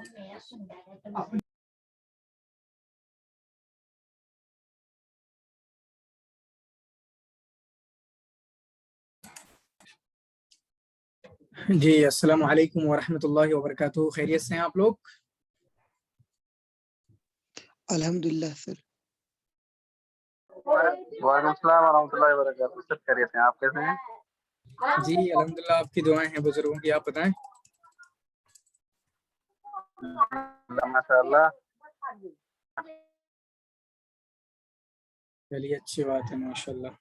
جی السلام علیکم ورحمۃ اللہ وبرکاتہ. خیریت سے ہیں آپ لوگ؟ الحمدللہ سر. وعلیکم السلام ورحمۃ اللہ وبرکاتہ. سب خیریت ہیں؟ آپ کیسے ہیں؟ جی الحمدللہ، آپ کی دعائیں ہیں بزرگوں کی. آپ بتائیں. ماشاء اللہ. چلیے اچھی بات ہے، ماشاء اللہ.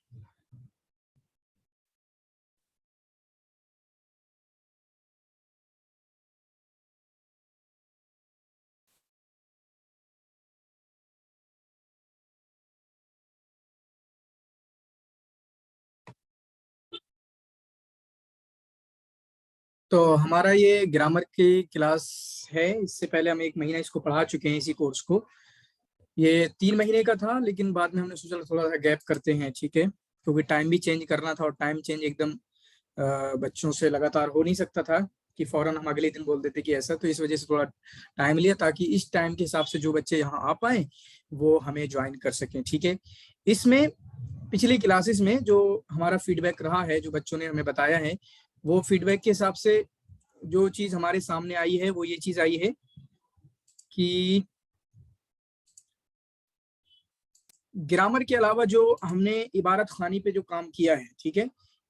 تو ہمارا یہ گرامر کی کلاس ہے. اس سے پہلے ہم 1 مہینہ اس کو پڑھا چکے ہیں. اسی کورس کو یہ 3 مہینے کا تھا، لیکن بعد میں ہم نے سوچا تھوڑا سا گیپ کرتے ہیں، ٹھیک ہے، کیونکہ ٹائم بھی چینج کرنا تھا، اور ٹائم چینج ایک دم بچوں سے لگاتار ہو نہیں سکتا تھا کہ فوراً ہم اگلے دن بول دیتے کہ ایسا. تو اس وجہ سے تھوڑا ٹائم لیا تاکہ اس ٹائم کے حساب سے جو بچے یہاں آ پائیں وہ ہمیں جوائن کر سکیں، ٹھیک ہے. اس میں پچھلی کلاسز میں جو ہمارا فیڈ بیک رہا ہے، جو بچوں نے ہمیں بتایا ہے، وہ فیڈ بیک کے حساب سے جو چیز ہمارے سامنے آئی ہے وہ یہ چیز آئی ہے کہ گرامر کے علاوہ جو ہم نے عبارت خوانی پہ جو کام کیا ہے، ٹھیک ہے،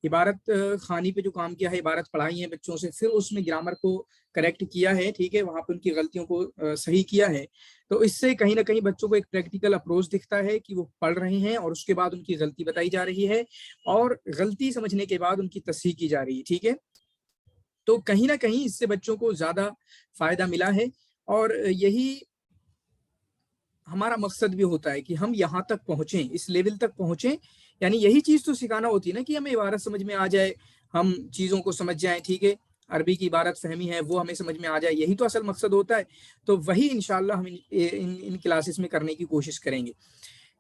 عبارت خوانی پہ جو کام کیا ہے، عبارت پڑھائی ہے بچوں سے، پھر اس میں گرامر کو کریکٹ کیا ہے، ٹھیک ہے، وہاں پہ ان کی غلطیوں کو صحیح کیا ہے. تو اس سے کہیں نہ کہیں بچوں کو ایک پریکٹیکل اپروچ دکھتا ہے کہ وہ پڑھ رہے ہیں اور اس کے بعد ان کی غلطی بتائی جا رہی ہے، اور غلطی سمجھنے کے بعد ان کی تصحیح کی جا رہی ہے، ٹھیک ہے. تو کہیں نہ کہیں اس سے بچوں کو زیادہ فائدہ ملا ہے، اور یہی ہمارا مقصد بھی ہوتا ہے کہ ہم یہاں تک پہنچیں، اس لیول تک پہنچیں. یعنی یہی چیز تو سکھانا ہوتی ہے نا کہ ہمیں عبارت سمجھ میں آ جائے، ہم چیزوں کو سمجھ جائیں، ٹھیک ہے، عربی کی عبارت فہمی ہے وہ ہمیں سمجھ میں آ جائے، یہی تو اصل مقصد ہوتا ہے. تو وہی انشاءاللہ ہم ان کلاسز میں کرنے کی کوشش کریں گے،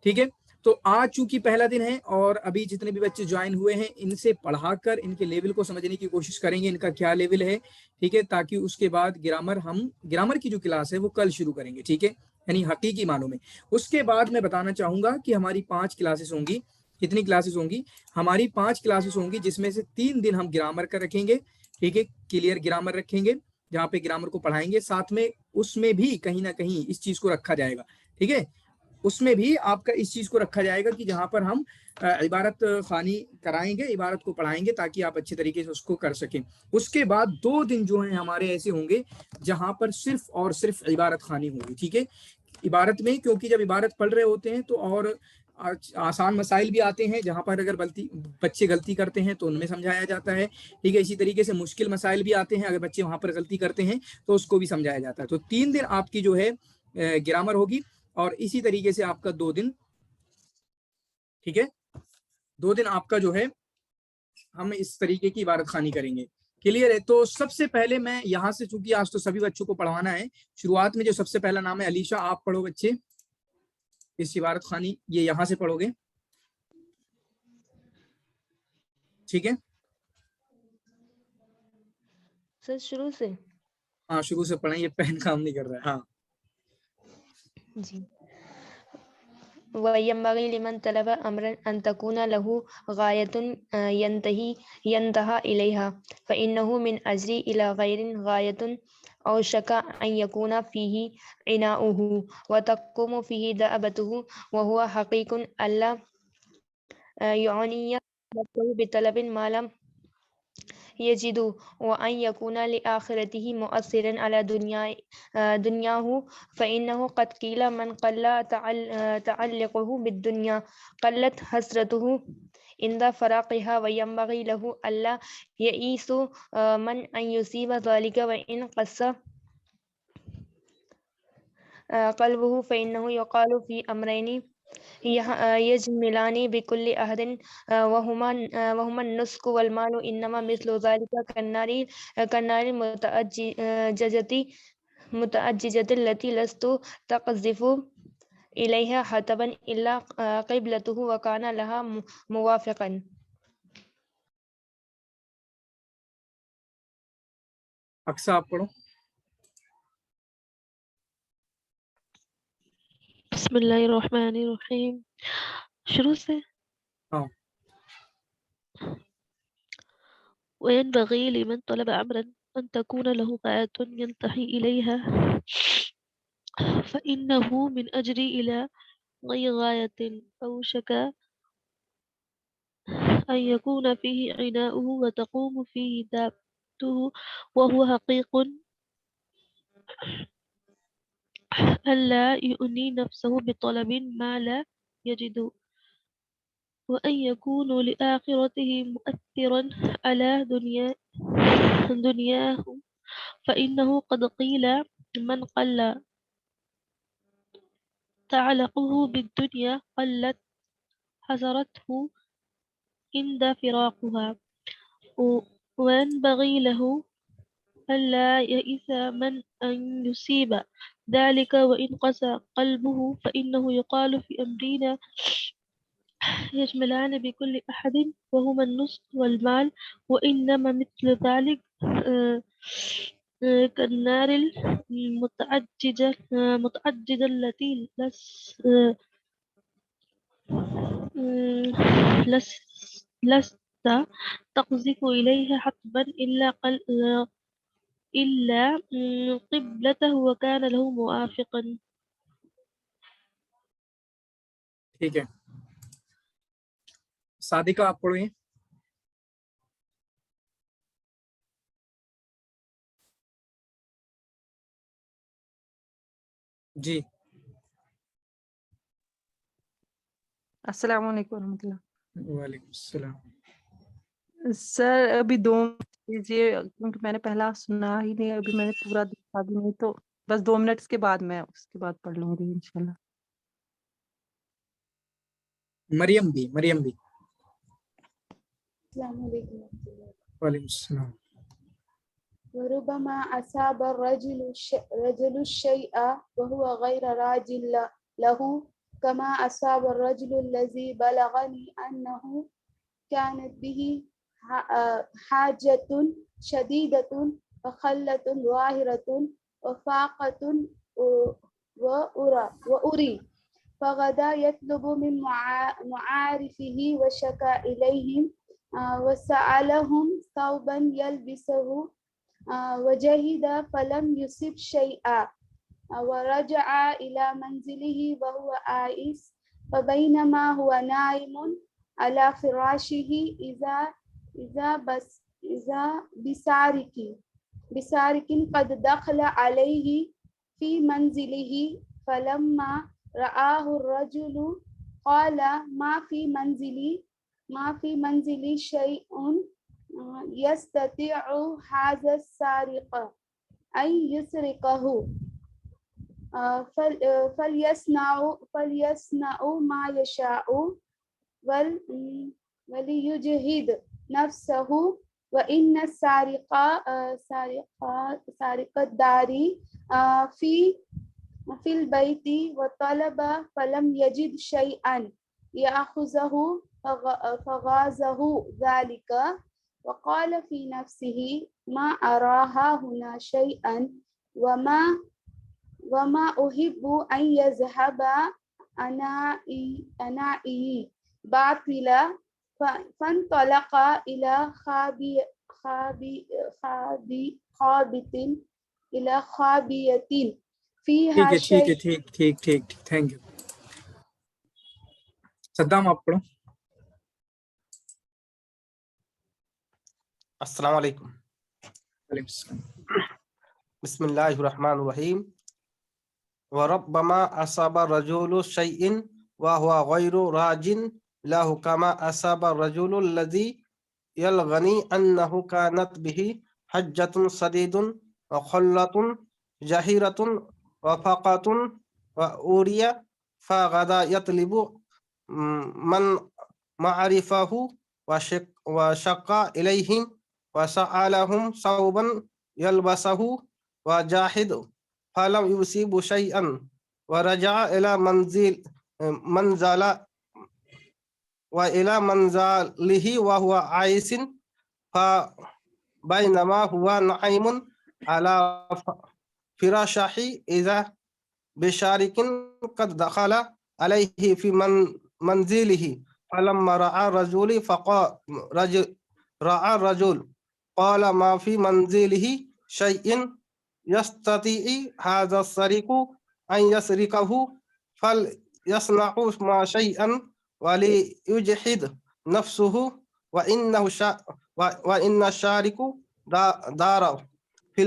ٹھیک ہے. تو آج چونکہ پہلا دن ہے اور ابھی جتنے بھی بچے جوائن ہوئے ہیں ان سے پڑھا کر ان کے لیول کو سمجھنے کی کوشش کریں گے، ان کا کیا لیول ہے، ٹھیک ہے، تاکہ اس کے بعد گرامر کی جو کلاس ہے وہ کل شروع کریں گے، ٹھیک ہے، یعنی حقیقی معنوں میں. اس کے بعد میں بتانا چاہوں گا کہ ہماری 5 کلاسز ہوں گی. کتنی کلاسز ہوں گی؟ ہماری 5 کلاسز ہوں گی، جس میں سے 3 دن ہم گرامر کا رکھیں گے، ٹھیک ہے، کلیئر گرامر رکھیں گے، جہاں پہ گرامر کو پڑھائیں گے. ساتھ میں اس میں بھی کہیں نہ کہیں اس چیز کو رکھا جائے گا، ٹھیک ہے، اس میں بھی آپ کا اس چیز کو رکھا جائے گا کہ جہاں پر ہم عبارت خوانی کرائیں گے، عبارت کو پڑھائیں گے تاکہ آپ اچھے طریقے سے اس کو کر سکیں. اس کے بعد 2 دن جو ہیں ہمارے ایسے ہوں گے جہاں پر صرف اور صرف عبارت خوانی ہوگی، ٹھیک ہے. عبارت میں کیونکہ جب عبارت پڑھ رہے ہوتے ہیں تو اور آسان مسائل بھی آتے ہیں جہاں پر اگر بچے غلطی کرتے ہیں تو ان میں سمجھایا جاتا ہے، ٹھیک ہے. اسی طریقے سے مشکل مسائل بھی آتے ہیں، اگر بچے وہاں پر غلطی کرتے ہیں تو اس کو بھی سمجھایا جاتا ہے. تو 3 دن آپ کی جو ہے گرامر ہوگی، اور اسی طریقے سے آپ کا 2 دن، ٹھیک ہے، 2 دن آپ کا جو ہے ہم اس طریقے کی عبارت خوانی کریں گے. کلیئر ہے؟ تو سب سے پہلے میں یہاں سے، چونکہ آج تو سبھی بچوں کو پڑھوانا ہے، شروعات میں جو سب سے پہلا نام ہے علیشا، آپ پڑھو بچے اس عبارت خوانی، یہ یہاں سے پڑھو گے، ٹھیک ہے. سر شروع سے؟ ہاں شروع سے پڑھیں، یہ پین کام نہیں کر رہا ہے. ہاں جی. وَيَنبَغِي لِمَنْ طَلَبَ أَمْرًا أَنْ تَكُونَ لَهُ غَايَةٌ يَنْتَهِي إِلَيْهَا فَإِنَّهُ مِنْ أَجْرِ إِلَى غَيْرٍ غَايَةٌ أَوْشَكَ أَنْ يَكُونَ فِيهِ عِنَاؤُهُ وَتَقُومُ فِيهِ دَأَبَتُهُ وَهُوَ حَقِيقٌ أَلَّا يُعْنِيَ نَفْسَهُ بِطَلَبٍ مَا لَمْ يجد وأن يكون لآخرته مؤثرا على دنياه فإنه قد قيل من قل تعلقه بالدنيا قلت حسرته عند فراقها وينبغي له ألا يئيس من أن يصيب ذلك وإن قسى قلبه فإنه يقال في أمرين يجملان بكل أحد وهما النسك والمال إنما مثل ذلك كالنار المتأججة التي لست تقذف إليها حطبا إلا قبلته وكان لها موافقا. اقصا آپ پڑھو. بسم اللہ الرحمن الرحیم. شروع سے ہاں وينبغي لمن طلب أمرا أن تكون له غاية ينتهي إليها فإنه من أجري إلى غير غاية أوشك أن يكون فيه عناؤه وتقوم فيه دابته وهو حقيق ألا يؤني نفسه بطلب ما لا يجد وأن يكون لآخرته مؤثرا على دنياه فإنه قد قيل من قل تعلقه بالدنيا قلت حسرته عند فراقها وينبغي له ألا يئس من أن يصيب ذلك وإن قسى قلبه فإنه يقال في أمرنا يجملان بكل أحد وهما النصح والمال وإنما مثل ذلك كالنار المتعددة التي لست تقذف إليها حتما إلا قبلته وكان له موافقا. ٹھیک ہے صادقہ آپ پڑھیں. جی السلام علیکم ورحمۃ اللہ. وعلیکم السلام. سر ابھی 2 دیجیے کیونکہ میں نے پہلا سنا ہی نہیں, ابھی میں نے پورا دیکھا بھی نہیں, تو بس 2 منٹ کے بعد میں اس کے بعد پڑھ لوں گی انشاءاللہ. مریم بھی السلام علیکم. وعلیکم السلام. وربما أصاب رجل الشيء وهو غير راج له كما أصاب الرجل الذي بلغني أنه كانت به حاجة شديدة وخلة ظاهرة وفاقة وأري فغدا يطلب من معارفه وشكى إليهم وسألهم ثوبا يلبسه وجهد فلم يصب شيئا ورجع إلى منزله وهو آئس فبينما هو نائم على فراشه إذا بسارق قد دخل عليه في منزله فلما رآه الرجل قال ما في منزلي شيء يستطيع هذا السارق أن يسرقه فليصنع ما يشاء وليجهد نفسه وإن سارق الدار في البيت وطلب فلم يجد شيئا يأخذه فغازه ذلك وقال في نفسه ما أراها هنا شيئا وما أحب أن يذهب أنائي باطلا فانطلق إلى خابية فيها شيء. ٹھیک تھینک یو. صدام آپ پڑھو. السلام علیکم. وعلیکم السلام. بسم اللہ الرحمن الرحیم. وربما اصاب الرجل شيء وهو غير راج له كما اصاب الرجل الذي يلغني انه كانت به حجة شديد وخلة جهيرة وفاقة وأوري فغدا يطلب من معرفه وشق إليهم وسألهم ثوبا يلبسه وجاهد فلم يصيب شيئا ورجع إلى منزله وهو عائس فبينما هو نائم على فراشه بشارك قد دخل عليه في منزله فلما رأى الرجل رأى الرجل قال ما في منزله شيء يستطيع هذا السرق أن يسرقه فليصنع ما شيئا وليجحد نفسه وإن الشارك دار في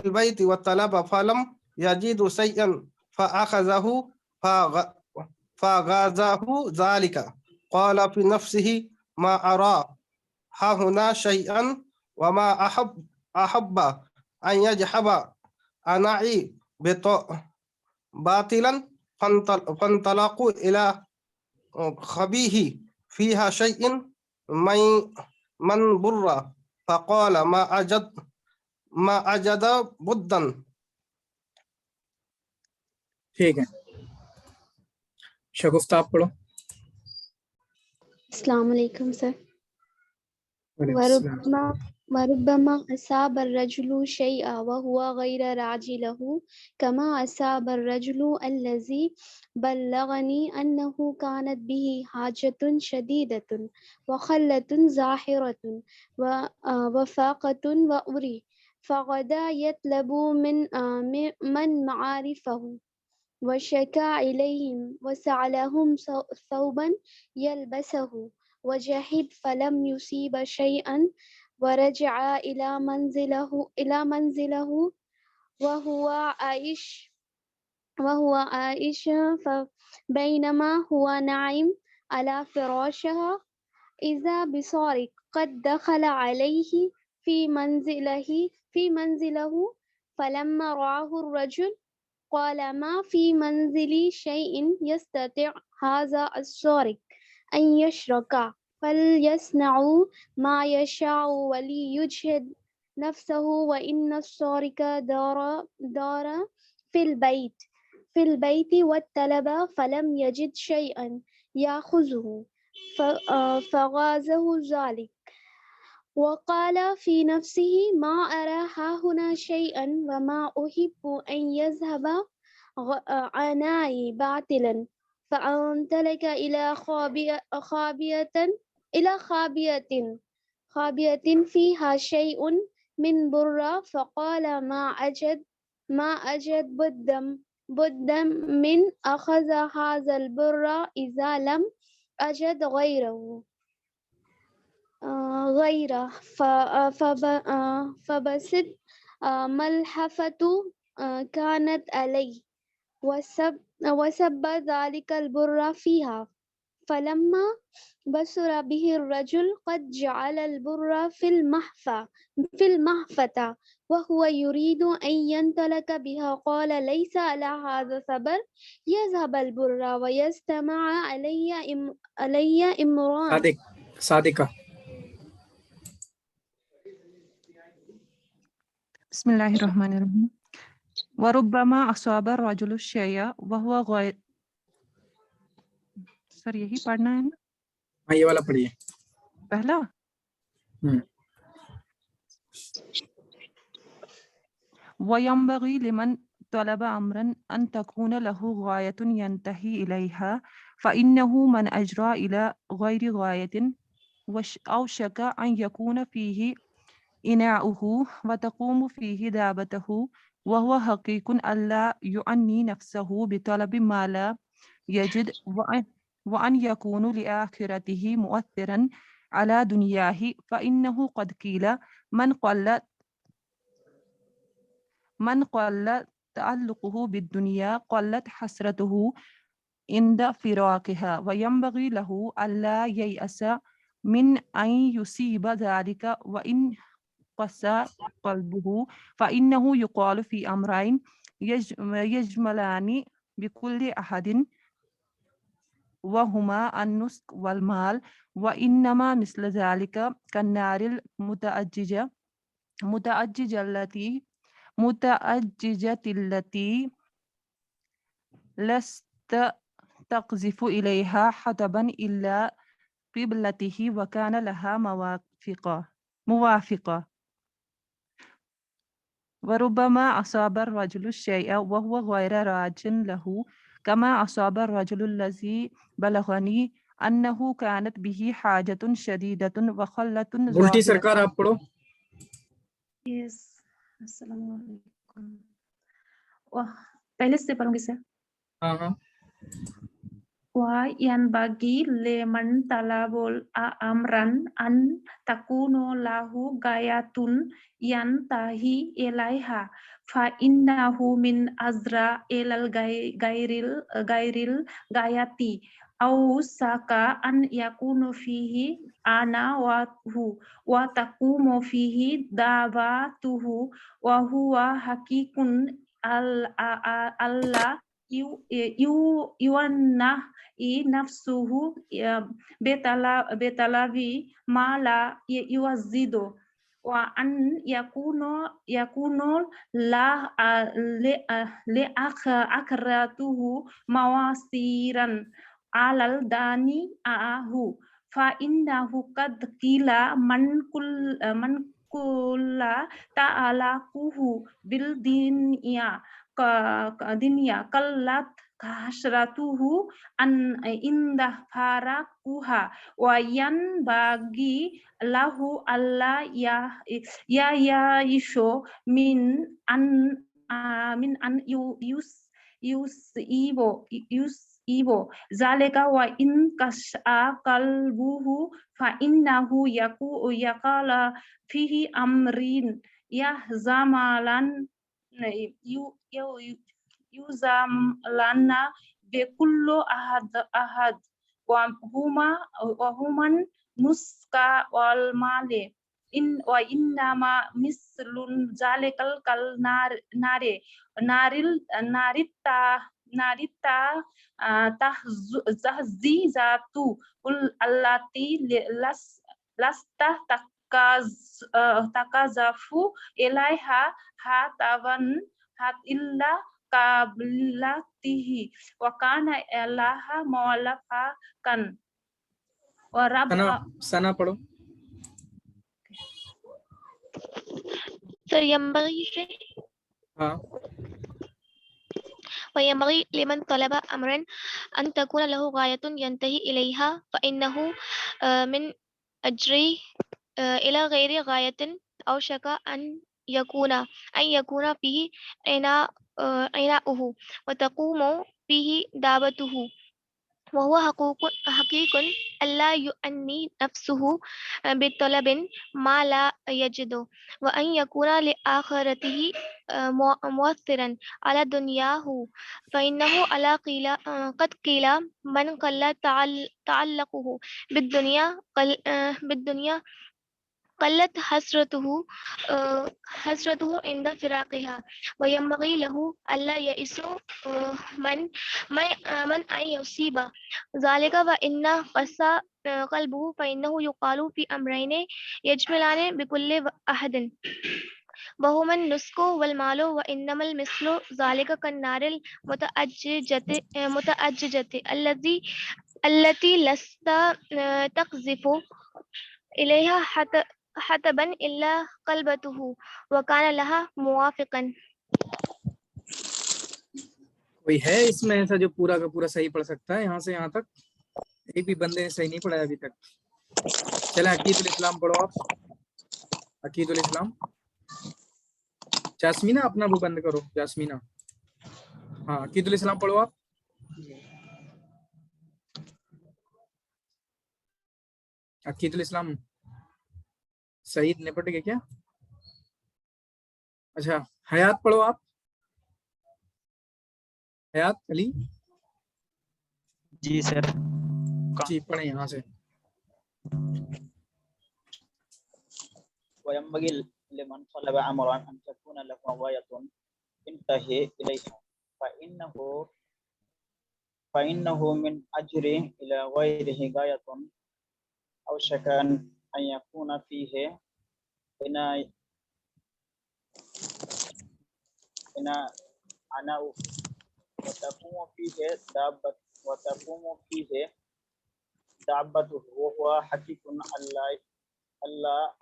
البيت وطلب فلم يجد شيئا فأخذه فغازه ذلك قال في نفسه ما أرى ها هنا شيئا وما أحب أن يجحب أنعي باطلا فانطلقوا إلى خبيه فيها شيء من بر فقال ما أجد بدا. ٹھیک ہے شگفتہ آپ پڑھو. السلام علیکم سر. وعلیکم السلام. وربما أصاب الرجل شيئا وهو غير راجي له كما أصاب الرجل الذي بلغني أنه كانت به حاجة شديدة وخلة زاحرة وفاقة وأري فغدا يطلب من معارفه وشكا إليهم وسألهم ثوبا يلبسه وجحد فلم يصيب شيئا ورجع إلى منزله وهو عائش فبينما هو نائم على فراشها إذا بسارق قد دخل عليه في منزله فلما رآه الرجل قال ما في منزلي شيء يستطيع هذا السارق أن يشرك فليصنعوا ما يشاء وليجهد نفسه وإن السارق دار في البيت والطلب فلم يجد شيئا يأخذه فغازه ذلك وقال في نفسه ما أرى هاهنا شيئا وما أحب أن يذهب عناي باطلا فانطلق إلى خابية فيها شيء من بر فقال ما أجد بدا من أخذ هذا البر إذا لم أجد غيره فبست ملحفة كانت علي وسب ذلك البر فيها فلما بصر به الرجل قد جعل البر في المحفة وهو يريد أن ينطلق بها قال ليس على هذا صبر يذهب البر ويستمع علي إمران. صادقہ. بسم اللہ الرحمن الرحیم. وربما اصاب الرجل الشيء وهو غير. سر یہی پڑھنا ہے نا؟ ہاں یہ والا پڑھیے پہلا. وينبغي لمن طلب امرا ان تكون له غاية ينتهي اليها فإنه من اجرى الى غير غاية اوشك ان يكون فيه إناؤه وتقوم فيه دابته وهو حقيق ألا يعني نفسه بطلب ما لا يجد وأن يكون لآخرته مؤثرا على دنياه فإنه قد قيل من قل تعلقه بالدنيا قلت حسرته عند فراقها وينبغي له ألا ييأس من أن يصيب ذلك وإن قسى قلبه فإنه يقال في أمرين يجملان بكل أحد وهما النسك والمال وإنما مثل ذلك كالنار المتأججة التي لست تقذف إليها حطبا إلا قبلته وكان لها موافقة. وربما أصاب الرجل الشيء وهو غير راج له كما أصاب الرجل الذي بلغني أنه كانت به حاجة شديدة وخلة بلٹی ظاهرة. سرکار آپ پڑھو. یس السلام علیکم. پہلے سے پڑھوں گی سر. ہاں ہاں. وَيَنْبَغِي لِمَنْ طَلَبَ أَمْرًا أَنْ تَكُونَ لَهُ غَايَةٌ يَنْتَهِي إِلَيْهَا فَإِنَّهُ مِنْ أَزْرَعِ إِلَى غَيْرِ الْغَايَةِ أَوْ سَكَ أَنْ يَكُونَ فِيهِ عَنَاوَتُهُ وَتَقُومُ فِيهِ دَعْوَتُهُ وَهُوَ حَقِيقٌ أَلَّا يُوَنَّهِ نفسه بطلب ما لا يوزد وأن يكون لآخرته مواسيرا على الدنيا فإنه قد قيل من كل تعلقه بالدنيا قلت كثرته عند فراقها وينبغي له ألا يعيش من أن يصيب ذلك وإن كشأ قلبه فإنه يقال فيه أمرين يزاملن بكل أحد وهما النسك والمال وإنما مثل ذلك كالنار تهزي ذات التي لست تكذف إليها هاتفا إلا قبلته وكان الله موافقا ورب. ثنا پڑھو. ہاں. وينبغي لمن طلب أمرا أن تكون له غاية ينتهي إليها فإنه من أجري إلى غير غاية أو شك أن يكون فيه عناؤه وتقوم فيه دعوته وهو حقيق ألا يؤني نفسه بطلب ما لا يجد وأن يكون لآخرته مؤثرا على دنياه فإنه قد قيل من قل تعلقه بالدنيا قلت حسرته عند فراقها وينبغي له ألا يئس من أن يصيب ذلك وإن قسى قلبه فإنه يقال في أمرين يجملان بكل أحد وهما النسك والمال وإنما المثل ذلك كالنار المتأججة التي لست تقذف إليها حتبا إلا قلبته وكان لها موافقا. کوئی ہے اس میں ایسا جو پورا کا پورا صحیح پڑھ سکتا ہے یہاں سے یہاں تک؟ ایک بھی بندے نے صحیح نہیں پڑھایا ابھی تک. چلیں عقید الاسلام پڑھو آپ. عقید الاسلام. جاسمینہ اپنا وہ بند کرو. جاسمینہ ہاں عقید الاسلام پڑھو آپ. عقید الاسلام سعید نپٹ گئے کیا؟ اچھا حیات پڑھو آپ. حیات علی. جی سر. جی پڑھیں یہاں سے. وينبغي لمن طلب أمرا أن تكون له غاية ينتهي إليها فإنه من أجر إلى غيره غاية أو شك أن يكون فيه عناء وتقوم فيه دعبته وهو حقيق ألا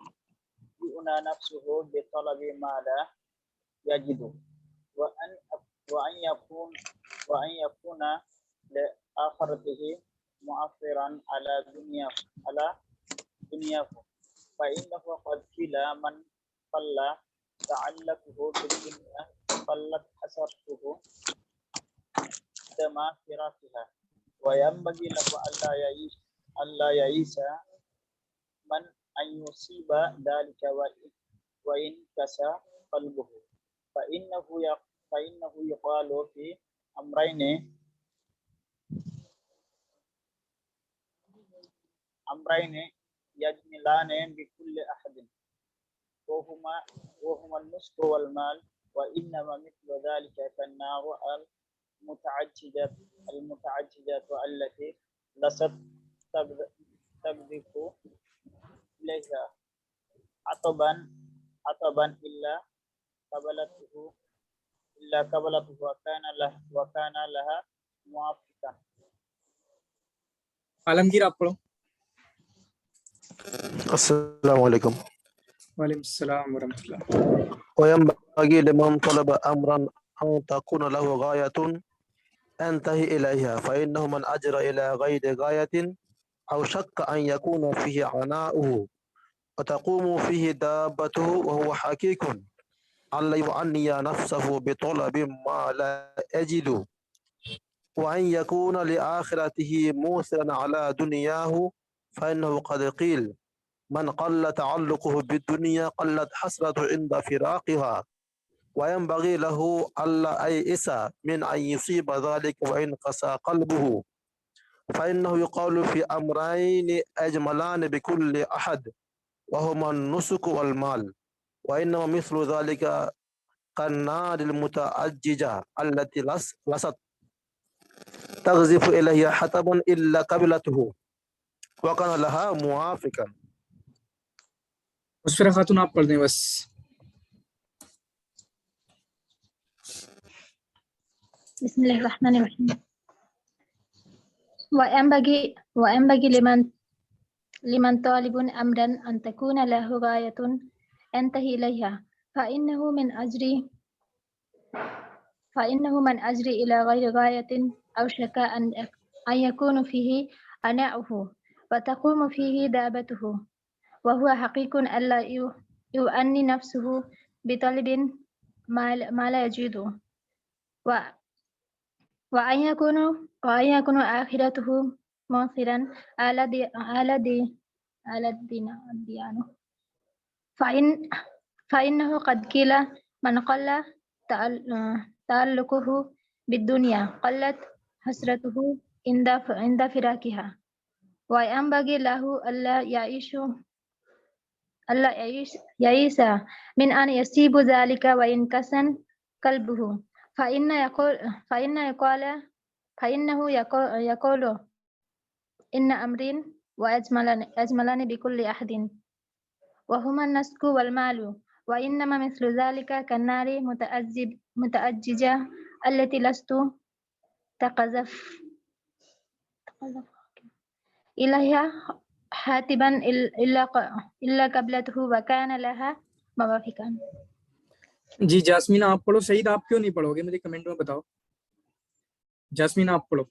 يؤنى نفسه بطلب ما لا يجد وأن يكون لآخرته مؤثرا على دنياه فإنه قد قيل من قل تعلقه بالدنيا قلت حسرته عندما فراقها وينبغي له ألا يئس من أن يصيب ذلك وإن كسى قلبه فإنه يقال في أمرين يجملان بكل أحد وهما النصح والمال وإنما مثل ذلك كالنار المتعججة التي لست تبذف إليها عطبا إلا قبلته وكان لها موافقا. आलमगीर आप पढ़ो। السلام عليكم. वालेकुम अस्सलाम वरहमतुल्लाह। وينبغي لمن طلب أمرا أن تكون له غاية أنتهي إليها فإنه من أجرى إلى غير غاية أو شك أن يكون فيه عناؤه وتقوم فيه دابته وهو حقيق أن يعني نفسه بطلب ما لا يجد وأن يكون لآخرته موسرا على دنياه فإنه قد قيل من قل تعلقه بالدنيا قلت حسرته عند فراقها وينبغي له ألا يئس من أن يصيب ذلك وإن قسى قلبه فإنه يقال في أمرين أجملان بكل أحد وهما النسك والمال وإنما مثل ذلك كالنار المتأججة التي لست تغزف إليها حطبا إلا قبلته وكان لها موافقا. मुस्फिरा खातून आप पढ़ दें बस। بسم الله الرحمن الرحيم. وينبغي لمن طالب أمرا أن تكون له غاية ينتهي إليها فإنه من أجري إلى غير غاية أو شك أن يكون فيه أناؤه وتقوم فيه دابته وهو حقيق ألا يؤني نفسه بطلب ما لا يجده وأن يكون آخرته مؤثرا على الديانة فإنه قد قيل من قل تعلقه بالدنيا قلت حسرته عند فراقها وينبغي له ألا يئس من أن يصيب ذلك وإن كسى قلبه فإنه يقول إن أمرين وأجملان بكل أحد وهما النسك والمال وإنما مثل ذلك كالنار متأججة التي لست تقذف إليها حاتبا إلا قبلته وكان لها موافقا. जी जास्मीन आप पढ़ो। सईद आप क्यों नहीं पढ़ोगे मुझे कमेंट में बताओ। जास्मीन आप पढ़ो।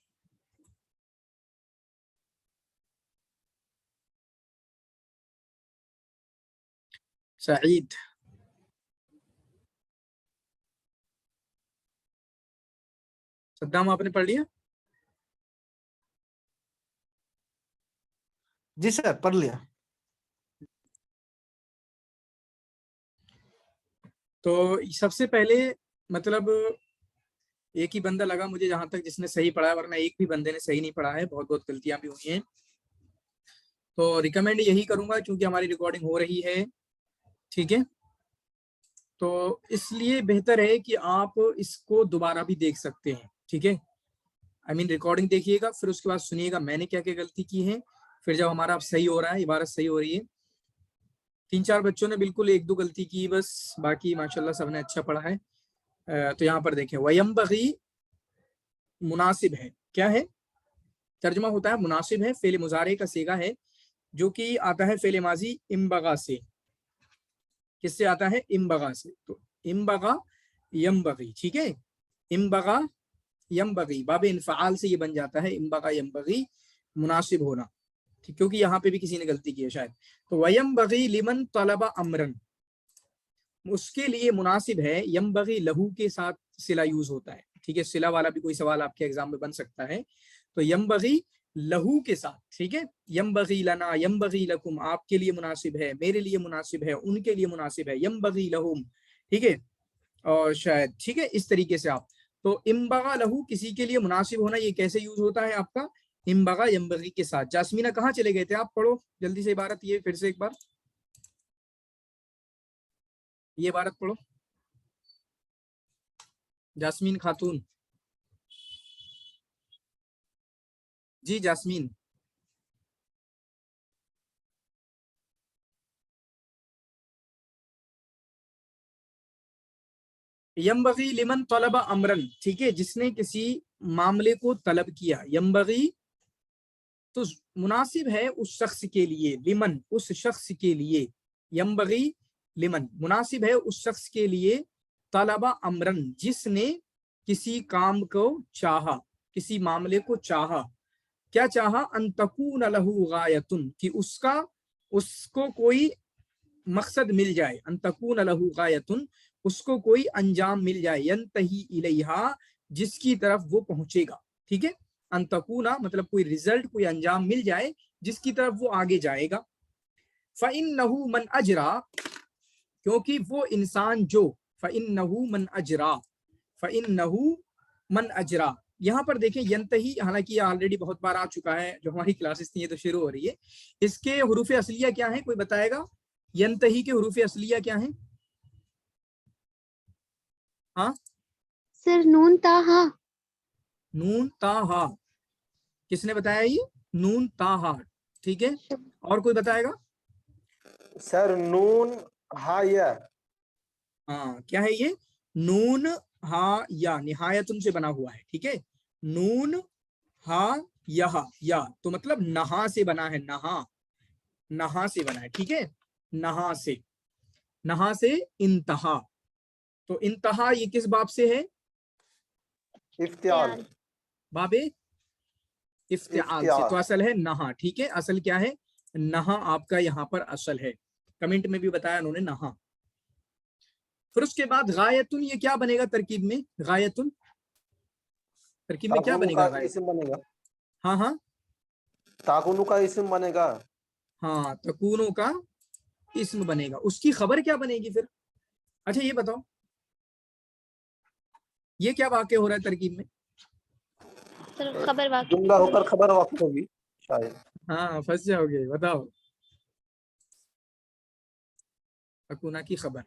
सईद सद्दाम आपने पढ़ लिया? जी सर पढ़ लिया। तो सबसे पहले मतलब एक ही बंदा लगा मुझे जहां तक जिसने सही पढ़ा है, वरना एक भी बंदे ने सही नहीं पढ़ा है, बहुत बहुत गलतियां भी हुई हैं। तो रिकमेंड यही करूंगा क्योंकि हमारी रिकॉर्डिंग हो रही है, ठीक है, तो इसलिए बेहतर है कि आप इसको दोबारा भी देख सकते हैं, ठीक है। आई मीन रिकॉर्डिंग देखिएगा, फिर उसके बाद सुनिएगा मैंने क्या क्या गलती की है, फिर जब हमारा अब सही हो रहा है, इबारत सही हो रही है। 3-4 बच्चों ने बिल्कुल 1-2 गलती की बस, बाकी माशाल्लाह सबने अच्छा पढ़ा है। तो यहाँ पर देखें वयंबगी मुनासिब है, क्या है तर्जुमा होता है मुनासिब है, फेल मुजारे का सीगा है जो कि आता है फेल माजी इम्बगा से। किससे आता है? इम्बगा से। तो इम्बगा यम्बगी, ठीक है, इम्बगा यम्बगी, बाब इनफाल से ये बन जाता है इम्बगा यम्बगी, मुनासिब होना, ठीक, क्योंकि यहाँ पे भी किसी ने गलती की है शायद। तो वयम्बगी लिमन तलबा अमरन, उसके लिए मुनासिब है, यम्बगी लहू के साथ सिला यूज होता है, ठीक है, सिला वाला भी कोई सवाल आपके एग्जाम में बन सकता है, तो यम्बगी लहू के साथ, ठीक है, यम्बगी लना यम्बगी लकुम, आपके लिए मुनासिब है, मेरे लिए मुनासिब है, उनके लिए मुनासिब है, यम्बगी लहुम, ठीक है, और शायद, ठीक है, इस तरीके से आप, तो इम्बगा लहू किसी के लिए मुनासिब होना, ये कैसे यूज होता है आपका, इम्बगा यम्बगी के साथ। जास्मीना कहाँ चले गए थे आप, पढ़ो जल्दी से इबारत, ये फिर से एक बार ये इबारत पढ़ो, जास्मीन खातून, जी जास्मीन। यम्बगी लिमन तलबा अमरन, ठीक है, जिसने किसी मामले को तलब किया, यम्बगी तो मुनासिब है उस शख्स के लिए, लिमन उस शख्स के लिए, यम्बगी लिमन मुनासिब है उस शख्स के लिए, तलबा अमरन जिसने किसी काम को चाहा, किसी मामले को चाहा, क्या चाहा, अंतकून लहू गायतुन, कि उसको कोई मकसद मिल जाए, अंतकून लहू गायतुन, उसको कोई अंजाम मिल जाए, यंतही इलैहा, जिसकी तरफ वो पहुंचेगा, ठीक है, अंतकूना मतलब कोई रिजल्ट, कोई अंजाम मिल जाए जिसकी तरफ वो आगे जाएगा। फ़इन्नहु मन अजरा, क्योंकि वो इंसान जो, फ़इन्नहु मन अजरा, फ़इन्नहु मन अजरा, यहाँ पर देखें यंतही, हालांकि ऑलरेडी बहुत बार आ चुका है, जो हमारी क्लासेस थी ये तो शुरू हो रही है, इसके हुरूफ असलिया क्या है, कोई बताएगा, यंतही के हुरूफ असलिया क्या है? हाँ सर नून ताहा, नून ताहा, किसने बताया ये, नून ताहा, ठीक है, और कोई बताएगा? सर नून हा या, हाँ क्या है ये, नून हा या, निहायतुन से बना हुआ है, ठीक है, नून हा या, तो मतलब नहा से बना है, नहा से बना है, ठीक है, नहा से इंतहा, तो इंतहा ये किस बाब से है, इफ्तियाल, बाबे इफ्तिआल से, तो असल है नहा, ठीक है, असल क्या है, नहा आपका यहाँ पर असल है, कमेंट में भी बताया उन्होंने नहा। फिर उसके बाद गायतुन, ये क्या बनेगा तरकीब में, गायतुन तरकीब में क्या बनेगा, इस्म बनेगा, हाँ हाँ ताकुनु का इस्म बनेगा, हाँ, तकूनो का इस्म बनेगा, उसकी खबर क्या बनेगी फिर? अच्छा ये बताओ, ये क्या वाक़या हो रहा है तरकीब में? सर खबर वाक़या, जुमला होकर खबर वाक़या होगी शायद, हाँ फंस जाओगे, बताओ, तकूना की खबर,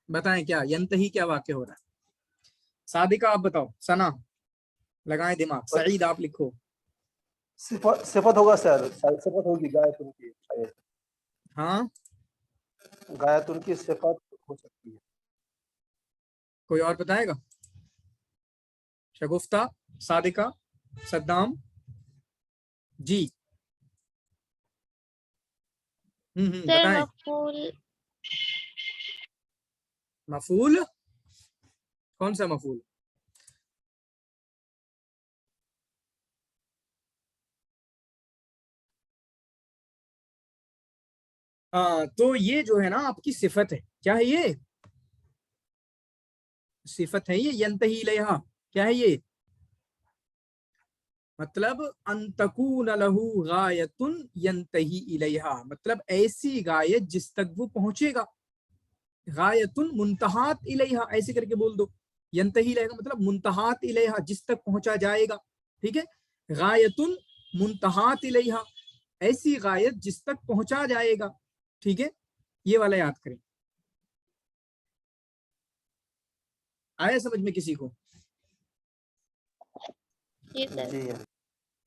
बताएं क्या, यंतही क्या वाक़या हो रहा है? सादिका आप बताओ, सना लगाएं दिमाग, सईद आप लिखो, सिफत होगा सर, सिफत होगी गायतुन की शायद, हाँ गायतुन की सिफत हो सकती है, कोई और बताएगा? शगुफ्ता, सादिका, सद्दाम जी, बताएं। मफूल, कौन सा मफूल? हाँ तो ये जो है ना आपकी सिफत है, क्या है ये, सिफत है ये, यंतही इलैहा, क्या है ये, मतलब अंतकून लहू गायतुन यंतही इलैहा, मतलब ऐसी गायत जिस तक वो पहुंचेगा, गायतुन मुंतहात इलैहा, ऐसे करके बोल दो, यंतही इलैहा मतलब मुंतहात इलैहा, जिस तक पहुंचा जाएगा, ठीक है, गायतुन मुंतहात इलैहा, ऐसी गायत जिस तक पहुंचा जाएगा, ठीक है, ये वाला याद करें, आया समझ में किसी को?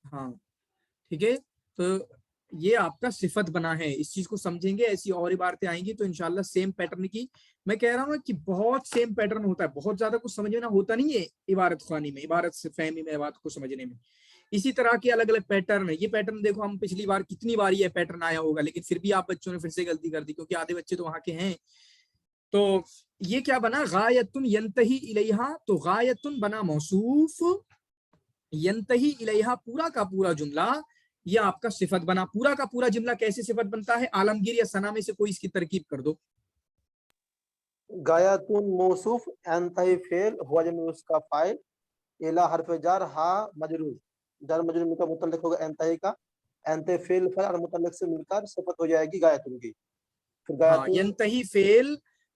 हाँ ठीक है, तो ये आपका सिफत बना है, इस चीज को समझेंगे, ऐसी और इबारतें आएंगी तो इंशाल्लाह सेम पैटर्न की, मैं कह रहा हूँ कि बहुत सेम पैटर्न होता है, बहुत ज्यादा कुछ समझ में ना होता नहीं है इबारत खानी में, इबारत से फहमी में, बात को समझने में, इसी तरह के अलग अलग पैटर्न है। ये पैटर्न देखो हम पिछली बार कितनी बार ये पैटर्न आया होगा, लेकिन फिर भी आप बच्चों ने फिर से गलती कर दी, क्योंकि आधे बच्चे तो वहां के हैं تو یہ کیا بنا غایتن ینتہی الیہا، تو غایتن بنا موصوف، ینتہی الیہا پورا کا پورا جملہ یہ آپ کا صفت بنا. پورا کا پورا جملہ کیسے صفت بنتا ہے؟ عالمگیر یا ثنا میں سے کوئی اس کی ترکیب کر دو. غایتن موصوف، انتہی فعل، ہوا جمع اس کا فاعل، الا حرف جار، ہا مجرور، جار مجرور کا متعلق ہوگا انتہی کا، انتہی فعل فعل اور متعلق سے مل کر صفت ہو جائے گی غایتن کی. پھر ہاں غایتن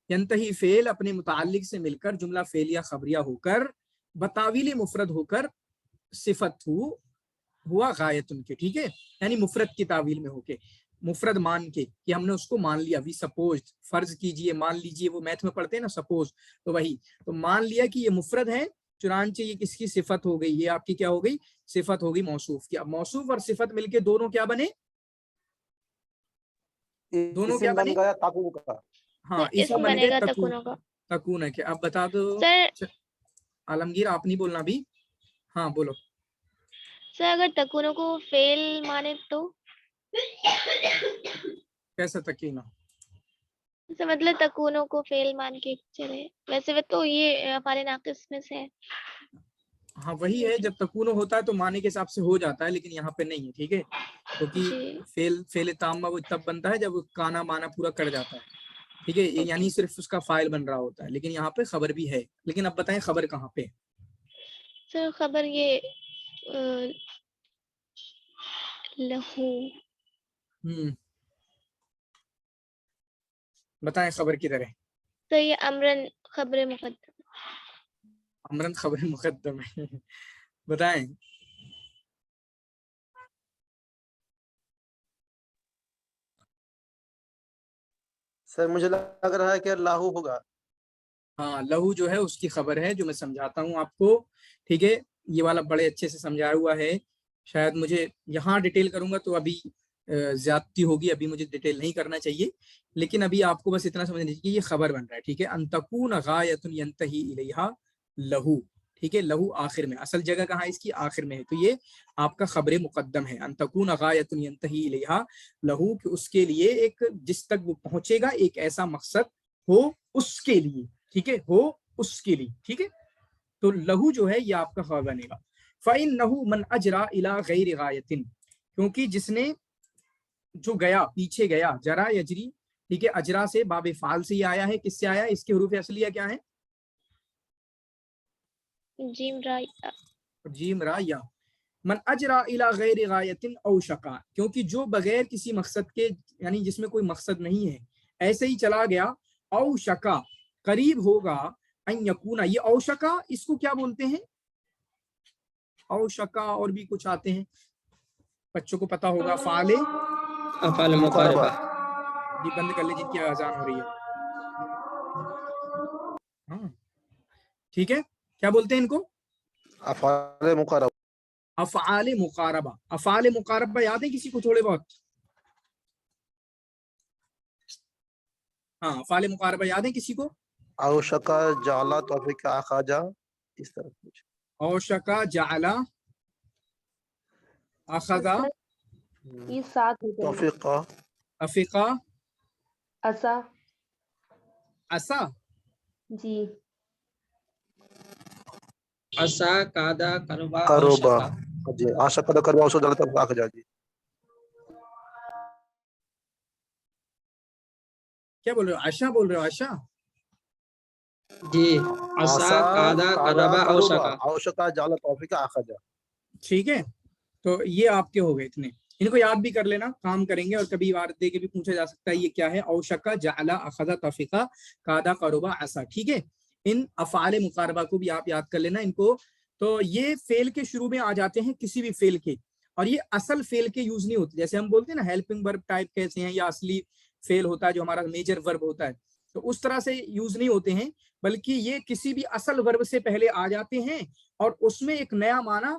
ینتہی فعل اپنے متعلق سے مل کر جملہ فعلیہ خبریہ ہو کر بتاویل مفرد ہو کر صفت ہوا غایتن کے. ٹھیک ہے، یعنی مفرد کی تعویل میں ہو کے، مفرد مان کے کہ ہم نے اس کو مان لیا. وی سپوز، فرض کیجئے، مان لیجئے، وہ میتھ میں پڑھتے ہیں نا سپوز، تو وہی تو مان لیا کہ یہ مفرد ہے، چنانچہ یہ کس کی صفت ہو گئی؟ یہ آپ کی کیا ہو گئی؟ صفت ہوگی موصوف کی. اب موصوف اور صفت مل کے دونوں کیا بنے؟ دونوں کیا بنے؟ ہاں اسم بن گئے تکون ہے. اب بتا دو عالمگیر، آپ نہیں بولنا بھی. ہاں بولو سر. اگر تکونوں کو فعل مانے تو کیسا تکینہ؟ مطلب تکونوں کو فعل مان کے چلے، ویسے تو یہ ہمارے ناقص میں سے ہے. ہاں وہی ہے، جب تکونو ہوتا ہے تو معنی کے حساب سے ہو جاتا ہے، لیکن یہاں پہ نہیں ہے. ٹھیک ہے، کیونکہ فعل تامہ وہ تب بنتا ہے جب وہ کانا معنی پورا کر جاتا ہے. ٹھیک ہے، یعنی صرف اس کا فاعل بن رہا ہوتا ہے، لیکن یہاں پہ خبر بھی ہے. لیکن اب بتائیں خبر کہاں پہ؟ سر خبر یہ لہو. بتائیں خبر کدھر ہے؟ تو یہ امرن خبر مقدم. امرن خبر مقدم ہے. بتائیں. سر مجھے لگ رہا ہے کہ لاہو ہوگا. ہاں لہو جو ہے اس کی خبر ہے، جو میں سمجھاتا ہوں آپ کو. ٹھیک ہے، یہ والا بڑے اچھے سے سمجھایا ہوا ہے. شاید مجھے یہاں ڈیٹیل کروں گا تو ابھی زیادتی ہوگی، ابھی مجھے ڈیٹیل نہیں کرنا چاہیے، لیکن ابھی آپ کو بس اتنا سمجھنا چاہیے کہ یہ خبر بن رہا ہے. ٹھیک ہے، ان تکون غایۃ ینتہی الیہا لہو. ٹھیک ہے، لہو آخر میں، اصل جگہ کہاں ہے اس کی؟ آخر میں ہے. تو یہ آپ کا خبر مقدم ہے. ان تکون غایۃ ینتہی الیہا لہو، کہ اس کے لیے ایک، جس تک وہ پہنچے گا، ایک ایسا مقصد ہو اس کے لیے. ٹھیک ہے، ہو اس کے لیے. ٹھیک ہے، تو لہو جو ہے یہ آپ کا خبر بنے گا. فَإِنَّهُ مَنْ أَجْرَى إِلَى غَيْرِ غَایَةٍ، کیونکہ جس نے جو گیا، پیچھے گیا، جرا یجری. ٹھیک ہے، اجرا سے باب فعال سے یہ آیا ہے. کس سے آیا ہے؟ اس کے حروف اصلیہ کیا ہیں؟ جیم را یا. من اجرا الی غیر غایت او شقا، کیونکہ جو بغیر کسی مقصد کے، یعنی جس میں کوئی مقصد نہیں ہے، ایسے ہی چلا گیا. او شقا، قریب ہوگا. ان یکونا، یہ او شقا اس کو کیا بولتے ہیں؟ او شقا اور بھی کچھ آتے ہیں، بچوں کو پتا ہوگا. افعال مقاربہ. جی بند کر لیں جن کی اذان ہو رہی ہے. ہاں ٹھیک ہے، کیا بولتے ہیں ان کو؟ افعال مقاربہ. افعال مقاربہ. افعال مقاربہ یاد ہیں کسی کو تھوڑے بہت؟ ہاں افعال مقاربہ یاد ہیں کسی کو؟ او شکا جعلا توفیق اخاجا، اس طرح کچھ. او شکا جعلا اخذا یہ ساتھ ہو جائے گا. توفیقا افقا اسا. اسا. جی. اسا کادا کربا او کروبا. شکا. جی عاشق کا کربا اسو جلتا اخجا. جی کیا بول رہے ہو؟ عشا بول رہے ہو؟ عشا. جی اسا کادا کربا او شکا. او شکا جعلا توفیق اخجا. ٹھیک ہے، تو یہ آپ کے ہو گئے اتنے. ان کو یاد بھی کر لینا، کام کریں گے. اور کبھی وارد دے کے بھی پوچھا جا سکتا ہے یہ کیا ہے. او شکا جعلا اخذا توفیقا کادا قربا عصا. ٹھیک ہے، ان افعال مقاربہ کو بھی آپ یاد کر لینا ان کو. تو یہ فعل کے شروع میں آ جاتے ہیں کسی بھی فعل کے، اور یہ اصل فعل کے یوز نہیں ہوتے. جیسے ہم بولتے ہیں نا ہیلپنگ ورب ٹائپ کیسے ہیں، یا اصلی فعل ہوتا ہے جو ہمارا میجر ورب ہوتا ہے، تو اس طرح سے یوز نہیں ہوتے ہیں، بلکہ یہ کسی بھی اصل ورب سے پہلے آ جاتے ہیں اور اس میں ایک نیا معنی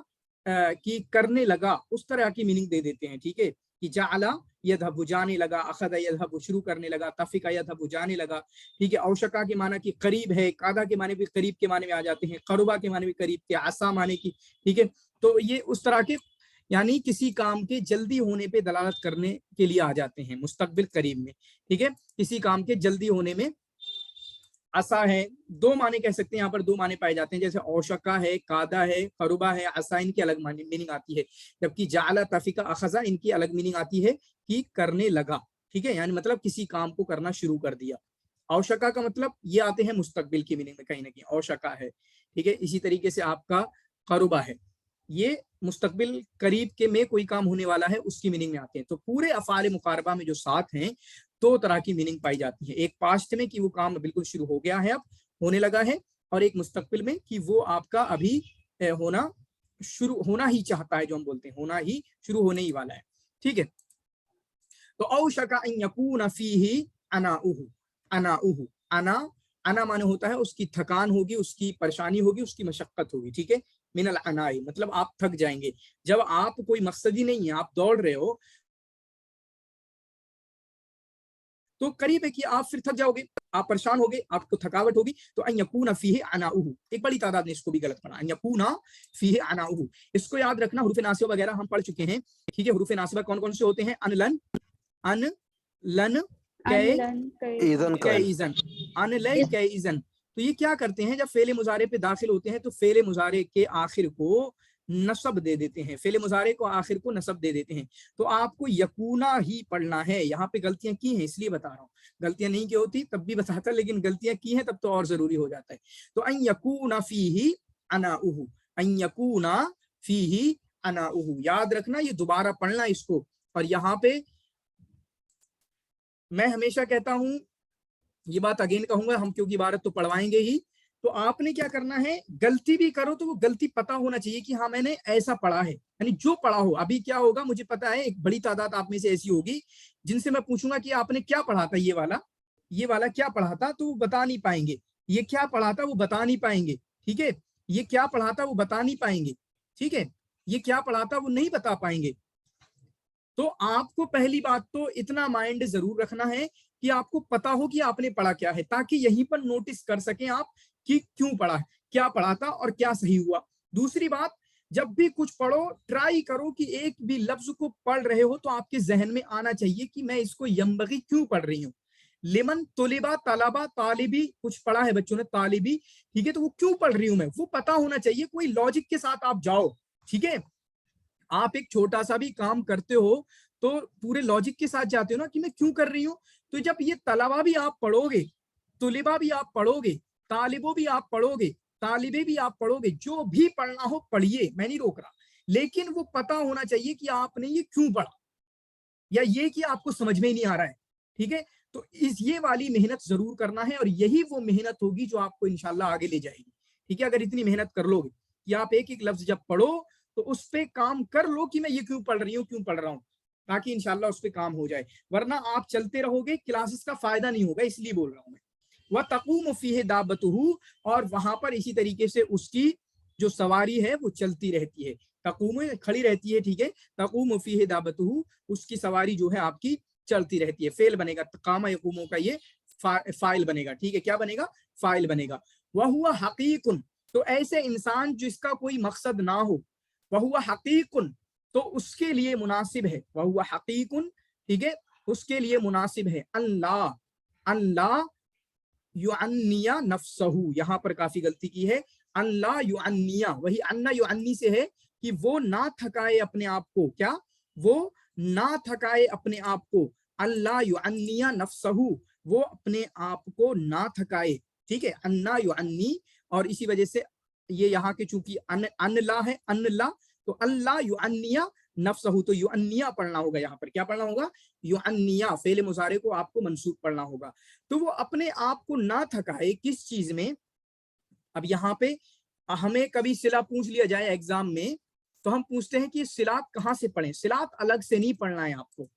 کی کرنے لگا، اس طرح کی میننگ دے دیتے ہیں. ٹھیک ہے، کہ جعلا یذهب جانے لگا، اخذ یذهب شروع کرنے لگا، تفق یذهب جانے لگا. ٹھیک ہے، اوشکا کے معنی کی قریب ہے، قادا کے معنی بھی قریب کے معنی میں آ جاتے ہیں، قربا کے معنی بھی قریب کے، عصا معنی کی. ٹھیک ہے، تو یہ اس طرح کے یعنی کسی کام کے جلدی ہونے پہ دلالت کرنے کے لیے آ جاتے ہیں مستقبل قریب میں. ٹھیک ہے، کسی کام کے جلدی ہونے میں असा है, दो माने कह सकते हैं, यहाँ पर दो माने पाए जाते हैं, जैसे औशका है, कादा है, करुबा है, असा इनकी अलग मीनिंग आती है, जबकि जाला तफिका अखजा इनकी अलग मीनिंग आती है कि करने लगा, ठीक है, यानी मतलब किसी काम को करना शुरू कर दिया। औशका का मतलब ये आते हैं मुस्तकबिल की मीनिंग में कहीं ना कहीं, औशका है, ठीक है। इसी तरीके से आपका करुबा है, ये मुस्तकबिल करीब के में कोई काम होने वाला है उसकी मीनिंग में आते हैं। तो पूरे अफ़ाल मुकारबा में जो 7 हैं, 2 तरह की मीनिंग पाई जाती है, एक पास्ट में कि वो काम बिल्कुल शुरू हो गया है, अब होने लगा है, और एक मुस्तकबिल में कि वो आपका अभी होना ही चाहता है, जो हम बोलते हैं होना ही शुरू होने ही वाला है, ठीक है। तो औशका अन यकून फीही अनाउहु, अनाउहु, अना माने होता है उसकी थकान होगी, उसकी परेशानी होगी, उसकी मशक्कत होगी, ठीक है। मिनल अनाई मतलब आप थक जाएंगे, जब आप कोई मकसद ही नहीं है, आप दौड़ रहे हो तो करीब है कि आप फिर थक जाओगे, आप परेशान होगे, आपको थकावट होगी। तो अन यकून फीही अनाउहु, एक बड़ी तादाद ने इसको भी गलत पढ़ा, अन यकून फीही अनाउहु, इसको याद रखना। हुरूफ नासिबा वगैरह हम पढ़ चुके हैं, ठीक है। हुरूफ नासिबा कौन कौन से होते हैं? अनलन, अनलन, कैइज़न, अनलै कैइज़न। तो ये क्या करते हैं, जब फेले मुजारे पे दाखिल होते हैं तो फेले मुजारे के आखिर को नसब दे देते हैं, फेले मुजारे को आखिर को नसब दे देते हैं। तो आपको यकूना ही पढ़ना है, यहाँ पे गलतियां की हैं इसलिए बता रहा हूँ, गलतियां नहीं की होती तब भी बताता, लेकिन गलतियां की हैं तब तो और जरूरी हो जाता है। तो अन यकूना फीही अनाउहु, अन यकूना फीही अनाउहु, याद रखना, ये दोबारा पढ़ना इसको। और यहाँ पे मैं हमेशा कहता हूं, ये बात अगेन कहूंगा हम, क्योंकि इबारत तो पढ़वाएंगे ही, तो आपने क्या करना है, गलती भी करो तो वो गलती पता होना चाहिए कि हाँ मैंने ऐसा पढ़ा है, यानी जो पढ़ा हो। अभी क्या होगा मुझे पता है, एक बड़ी तादाद आप में से ऐसी होगी जिनसे मैं पूछूंगा कि आपने क्या पढ़ा था, ये वाला क्या पढ़ा था, तो वो बता नहीं पाएंगे। ये क्या पढ़ा था वो बता नहीं पाएंगे, ठीक है। ये क्या पढ़ा था वो बता नहीं पाएंगे, ठीक है। ये क्या पढ़ा था वो नहीं बता पाएंगे। तो आपको पहली बात तो इतना माइंड जरूर रखना है कि आपको पता हो कि आपने पढ़ा क्या है, ताकि यहीं पर नोटिस कर सकें आप कि क्यों पढ़ा है, क्या पढ़ा था और क्या सही हुआ। दूसरी बात, जब भी कुछ पढ़ो ट्राई करो कि एक भी लफ्ज को पढ़ रहे हो तो आपके जहन में आना चाहिए कि मैं इसको यंबगी क्यों पढ़ रही हूँ। लिमन तुलिबा, तलबा, तालिबी, कुछ पढ़ा है बच्चों ने, तालिबी, ठीक है, तो वो क्यों पढ़ रही हूं मैं, वो पता होना चाहिए। कोई लॉजिक के साथ आप जाओ, ठीक है। आप एक छोटा सा भी काम करते हो तो पूरे लॉजिक के साथ जाते हो ना कि मैं क्यों कर रही हूँ। तो जब ये तलबा भी आप पढ़ोगे, तुलिबा भी आप पढ़ोगे, तालिबो भी आप पढ़ोगे, तालिबे भी आप पढ़ोगे, जो भी पढ़ना हो पढ़िए, मैं नहीं रोक रहा, लेकिन वो पता होना चाहिए कि आपने ये क्यों पढ़ा, या ये कि आपको समझ में ही नहीं आ रहा है, ठीक है। तो ये वाली मेहनत जरूर करना है, और यही वो मेहनत होगी जो आपको इंशाल्लाह आगे ले जाएगी, ठीक है। अगर इतनी मेहनत कर लोगे कि आप एक एक लफ्ज जब पढ़ो तो उस पे काम कर लो कि मैं ये क्यों पढ़ रही हूँ, क्यों पढ़ रहा हूँ, ताकि इंशाल्लाह उस पे काम हो जाए। वरना आप चलते रहोगे, क्लासेस का फायदा नहीं होगा, इसलिए बोल रहा हूँ मैं। वह तक़ूम फीह दाबतुहु, और वहां पर इसी तरीके से उसकी जो सवारी है वो चलती रहती है, तक़ूम खड़ी रहती है, ठीक है। तक़ूम फीह दाबतुहु, उसकी सवारी जो है आपकी चलती रहती है। फेल बनेगा, तक़ामा यक़ूमु का ये फाइल बनेगा, ठीक है। क्या बनेगा? फाइल बनेगा। वह हुआ हकीकुन, तो ऐसे इंसान जिसका कोई मकसद ना हो, वह हुआ हकीकुन, तो उसके लिए मुनासिब है, वह हुआ हकीकुन, ठीक है, उसके लिए मुनासिब है अल्लाह, अल्लाह युअन्निया नफ्सहु, यहाँ पर काफी गलती की है, अल्लाह युअन्निया, वही अन्ना युअन्नी से है कि वो ना थकाए अपने आप को, क्या वो ना थकाए अपने आप को, अल्लाह युअन्निया नफ्सहु, वो अपने आप को ना थकाए, ठीक है, अन्ना युअन्नी। और इसी वजह से ये यहाँ के चूंकि अनला है, अनला, तो अल्लाह युअन्निया नफ्सहु, तो युअन्निया पढ़ना होगा, यहाँ पर क्या पढ़ना होगा? युअन्निया, फेले मुजारे को आपको मंसूब पढ़ना होगा। तो वो अपने आप को ना थकाए किस चीज में। अब यहाँ पे हमें कभी सिला पूछ लिया जाए एग्जाम में, तो हम पूछते हैं कि सिलात कहाँ से पढ़ें। सिलात अलग से नहीं पढ़ना है आपको,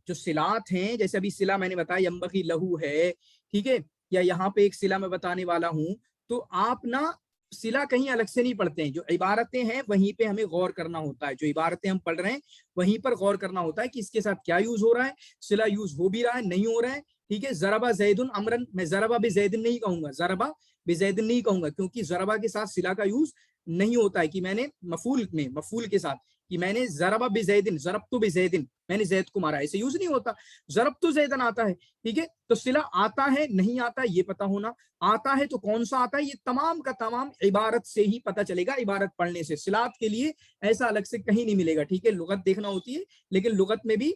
जो सिलात हैं, जैसे अभी सिला मैंने बताया यंबगी लहू है, ठीक है, या यहाँ पे एक सिला मैं बताने वाला हूँ, तो आप ना सिला कहीं अलग से नहीं पढ़ते हैं। जो इबारतें हैं वहीं पे हमें गौर करना होता है, जो इबारतें हम पढ़ रहे हैं वहीं पर गौर करना होता है कि इसके साथ क्या यूज हो रहा है, सिला यूज हो भी रहा है, नहीं हो रहा है, ठीक है। ज़रबा ज़ैदुन अमरन, मैं ज़रबा बि ज़ैदिन नहीं कहूंगा, ज़रबा बि ज़ैदिन नहीं कहूंगा, क्योंकि ज़रबा के साथ सिला का यूज نہیں ہوتا ہے کہ میں نے مفعول کے ساتھ کہ میں نے ضرب بزیدن، ضربت بزیدن، میں نے زید کو مارا، ایسے یوز نہیں ہوتا. ضربت زیدن آتا ہے. ٹھیک ہے، تو صلہ آتا ہے نہیں آتا ہے یہ پتا ہونا. آتا ہے تو کون سا آتا ہے، یہ تمام کا تمام عبارت سے ہی پتا چلے گا، عبارت پڑھنے سے. صلات کے لیے ایسا الگ سے کہیں نہیں ملے گا. ٹھیک ہے، لغت دیکھنا ہوتی ہے، لیکن لغت میں بھی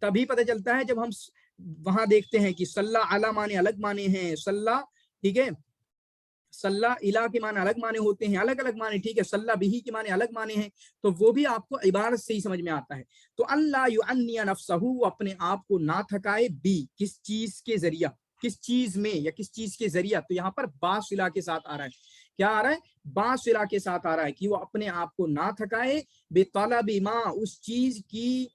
تبھی پتہ چلتا ہے جب ہم وہاں دیکھتے ہیں کہ صلی علی معنی الگ معنی ہیں، صلی، ٹھیک ہے، صلی الہ کے معنی الگ معنی ہوتے ہیں، الگ الگ معنی. ٹھیک ہے، صلی بہی کے معنی الگ معنی ہیں، تو وہ بھی آپ کو عبارت سے ہی سمجھ میں آتا ہے. تو اللہ یعنی نفسہ، اپنے آپ کو نہ تھکائے، بھی کس چیز کے ذریعہ، کس چیز میں یا کس چیز کے ذریعہ. تو یہاں پر با صلہ کے ساتھ آ رہا ہے. کیا آ رہا ہے؟ با صلہ کے ساتھ آ رہا ہے کہ وہ اپنے آپ کو نہ تھکائے، بے طلب ما، اس چیز کی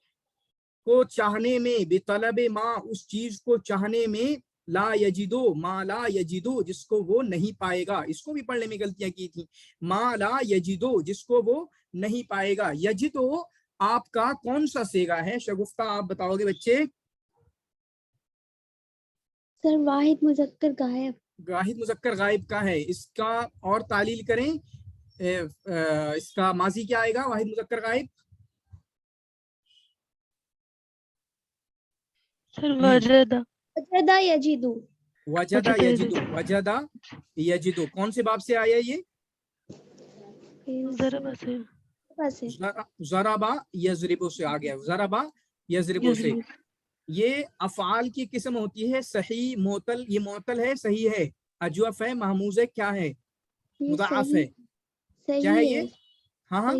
کو چاہنے میں، بے طلب ما، اس چیز کو چاہنے میں، لا یجدو، ما لا یجدو، جس کو وہ نہیں پائے گا. اس کو بھی پڑھنے میں غلطیاں کی تھی. ما لا یجدو، جس کو وہ نہیں پائے گا. یجدو آپ کا کون سا صیغہ ہے؟ شگفتہ آپ بتاؤ گے بچے. سر واحد مذکر غائب. واحد مذکر غائب کا ہے. اس کا اور تعلیل کریں، اس کا ماضی کیا آئے گا واحد مذکر غائب؟ سر وجدہ. وجدہ یجدو. وجدہ یجدو، وجدہ یجدو کون سے باب سے آیا یہ؟ ضربہ سے. ضربہ یضربو سے آ گیا، ضربہ یضربو سے. یہ افعال کی قسم ہوتی ہے صحیح، معتل. یہ معتل ہے، صحیح ہے، اجوف ہے، محموز ہے، کیا ہے؟ مضاعف ہے. کیا ہے یہ؟ ہاں ہاں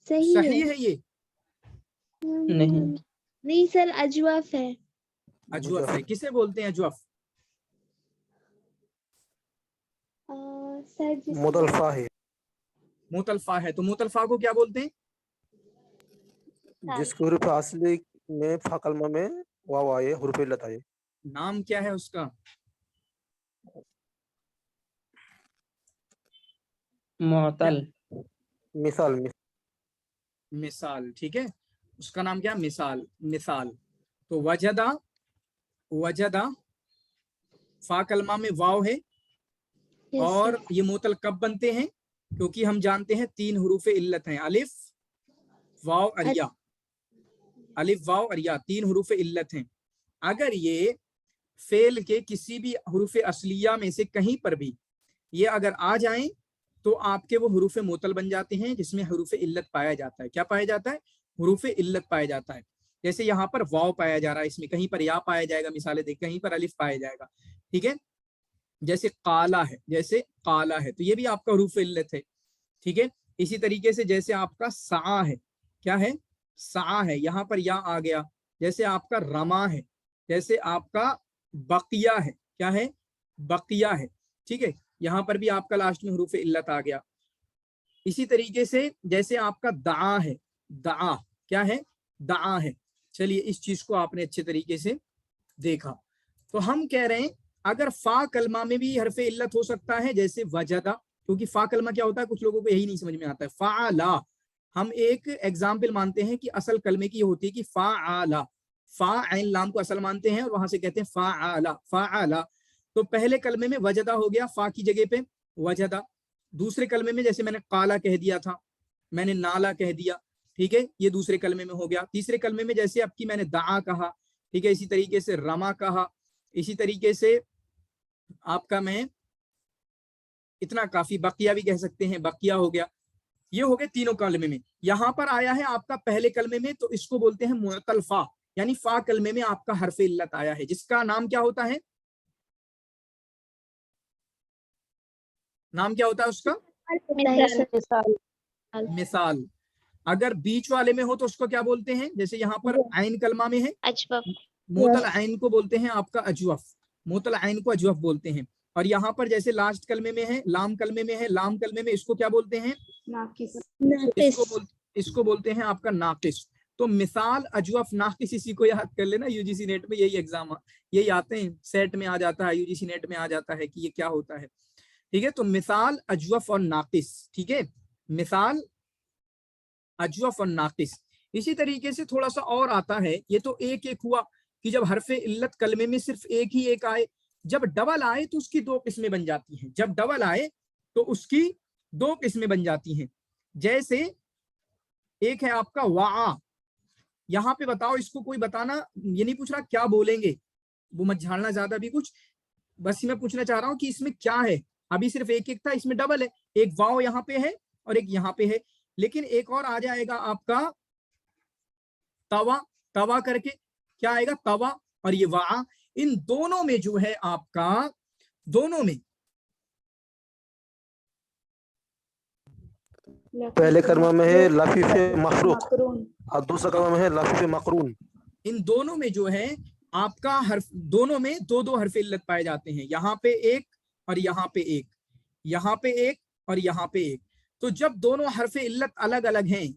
صحیح ہے یہ نہیں سر، اجوف ہے. اجوف ہے. کسے بولتے ہیں اجوف؟ مطلفہ ہے. مطلفہ ہے. تو مطلفہ کو کیا بولتے ہیں؟ جس کے حروف اصلی میں فا کلمہ میں واو آئے، حروف علت آئے. نام کیا ہے اس کا؟ معتل. مثال. مثال. ٹھیک ہے، اس کا نام کیا؟ مثال. مثال. تو وجدہ، وجدہ فا کلمہ میں واو ہے، اور یہ معتل کب بنتے ہیں؟ کیونکہ ہم جانتے ہیں 3 حروف علت ہیں، الف واو الیا. الف واو اور یا 3 حروف علت ہیں. اگر یہ فعل کے کسی بھی حروف اصلیہ میں سے کہیں پر بھی یہ اگر آ جائیں تو آپ کے وہ حروف معتل بن جاتے ہیں، جس میں حروف علت پایا جاتا ہے. کیا پایا جاتا ہے؟ حروف علت پایا جاتا ہے. جیسے یہاں پر واو پایا جا رہا ہے، اس میں کہیں پر یا پایا جائے گا، مثالیں دیکھ، کہیں پر الف پایا جائے گا. ٹھیک ہے، جیسے قالا ہے، جیسے قالا ہے، تو یہ بھی آپ کا حروف علت ہے. ٹھیک ہے، اسی طریقے سے جیسے آپ کا سعا ہے، کیا ہے؟ سعا ہے، یہاں پر یا آ گیا. جیسے آپ کا رما ہے، جیسے آپ کا بقیہ ہے، کیا ہے؟ بقیہ ہے. ٹھیک ہے، یہاں پر بھی آپ کا لاسٹ میں حروف علت آ گیا. اسی طریقے سے جیسے آپ کا دعا ہے، دعا کیا ہے؟ دعا ہے. چلیے اس چیز کو آپ نے اچھے طریقے سے دیکھا. تو ہم کہہ رہے ہیں اگر فا کلمہ میں بھی حرف علت ہو سکتا ہے، جیسے وجدہ، کیونکہ فا کلمہ کیا ہوتا ہے کچھ لوگوں کو یہی نہیں سمجھ میں آتا ہے. فعلا ہم ایک ایگزامپل مانتے ہیں کہ اصل کلمے کی یہ ہوتی ہے کہ فعلا، فا عین لام کو اصل مانتے ہیں اور وہاں سے کہتے ہیں فعلا. فعلا تو پہلے کلمے میں وجدہ ہو گیا، فا کی جگہ پہ وجدہ. دوسرے کلمے میں جیسے میں نے قالا کہہ دیا تھا، میں نے نالا کہہ دیا. ٹھیک ہے، یہ دوسرے کلمے میں ہو گیا. تیسرے کلمے میں جیسے اب کی میں نے دعا کہا. ٹھیک ہے، اسی طریقے سے رما کہا. اسی طریقے سے آپ کا میں اتنا کافی، بقیہ بھی کہہ سکتے ہیں، بقیہ ہو گیا. یہ ہو گئے تینوں کلمے میں. یہاں پر آیا ہے آپ کا پہلے کلمے میں، تو اس کو بولتے ہیں معتل فا، یعنی فا کلمے میں آپ کا حرف علت آیا ہے، جس کا نام کیا ہوتا ہے؟ نام کیا ہوتا ہے اس کا؟ مثال. اگر بیچ والے میں ہو تو اس کو کیا بولتے ہیں؟ جیسے یہاں پر عین کلمہ میں ہے، معتل عین کو بولتے ہیں آپ کا اجوف. معتل عین کو اجوف بولتے ہیں. اور یہاں پر جیسے لاسٹ کلمے میں ہے، لام کلمے میں ہے، لام کلمے میں اس کو کیا بولتے ہیں؟ اس کو بولتے ہیں آپ کا ناقص. تو مثال اجوف ناقص، اسی کو یاد کر لینا. یو جی سی نیٹ میں یہی ایگزام یہی آتے ہیں، سیٹ میں آ جاتا ہے، یو جی سی نیٹ میں آ جاتا ہے کہ یہ کیا ہوتا ہے. ٹھیک ہے، تو مثال اجوف اور ناقص. ٹھیک ہے، مثال اجوف اور ناقص. اسی طریقے سے تھوڑا سا اور آتا ہے، یہ تو ایک ایک ہوا کہ جب حرف علت کلمے میں صرف ایک ہی ایک آئے. جب ڈبل آئے تو اس کی 2 قسمیں بن جاتی ہیں. جب ڈبل آئے تو اس کی दो किस्में बन जाती हैं। जैसे एक है आपका वाआ, यहाँ पे बताओ, इसको कोई बताना, ये नहीं पूछ रहा क्या बोलेंगे, वो मत झाड़ना ज्यादा भी कुछ, बस मैं पूछना चाह रहा हूँ कि इसमें क्या है। अभी सिर्फ एक एक था, इसमें डबल है, एक वाव यहाँ पे है और एक यहाँ पे है, लेकिन एक और आ जाएगा आपका तवा, तवा करके क्या आएगा, तवा, और ये वा, इन दोनों में जो है आपका, दोनों में पहले कलमा में है लफीफ मफरूक और दूसरा कलमा में है लफीफ मकरून। इन दोनों में जो है आपका हर्फ, दोनों में दो दो हर्फ इल्लत पाए जाते हैं, यहाँ पे एक और यहाँ पे एक, यहाँ पे एक और यहाँ पे एक। तो जब दोनों हर्फ इल्लत अलग अलग हैं,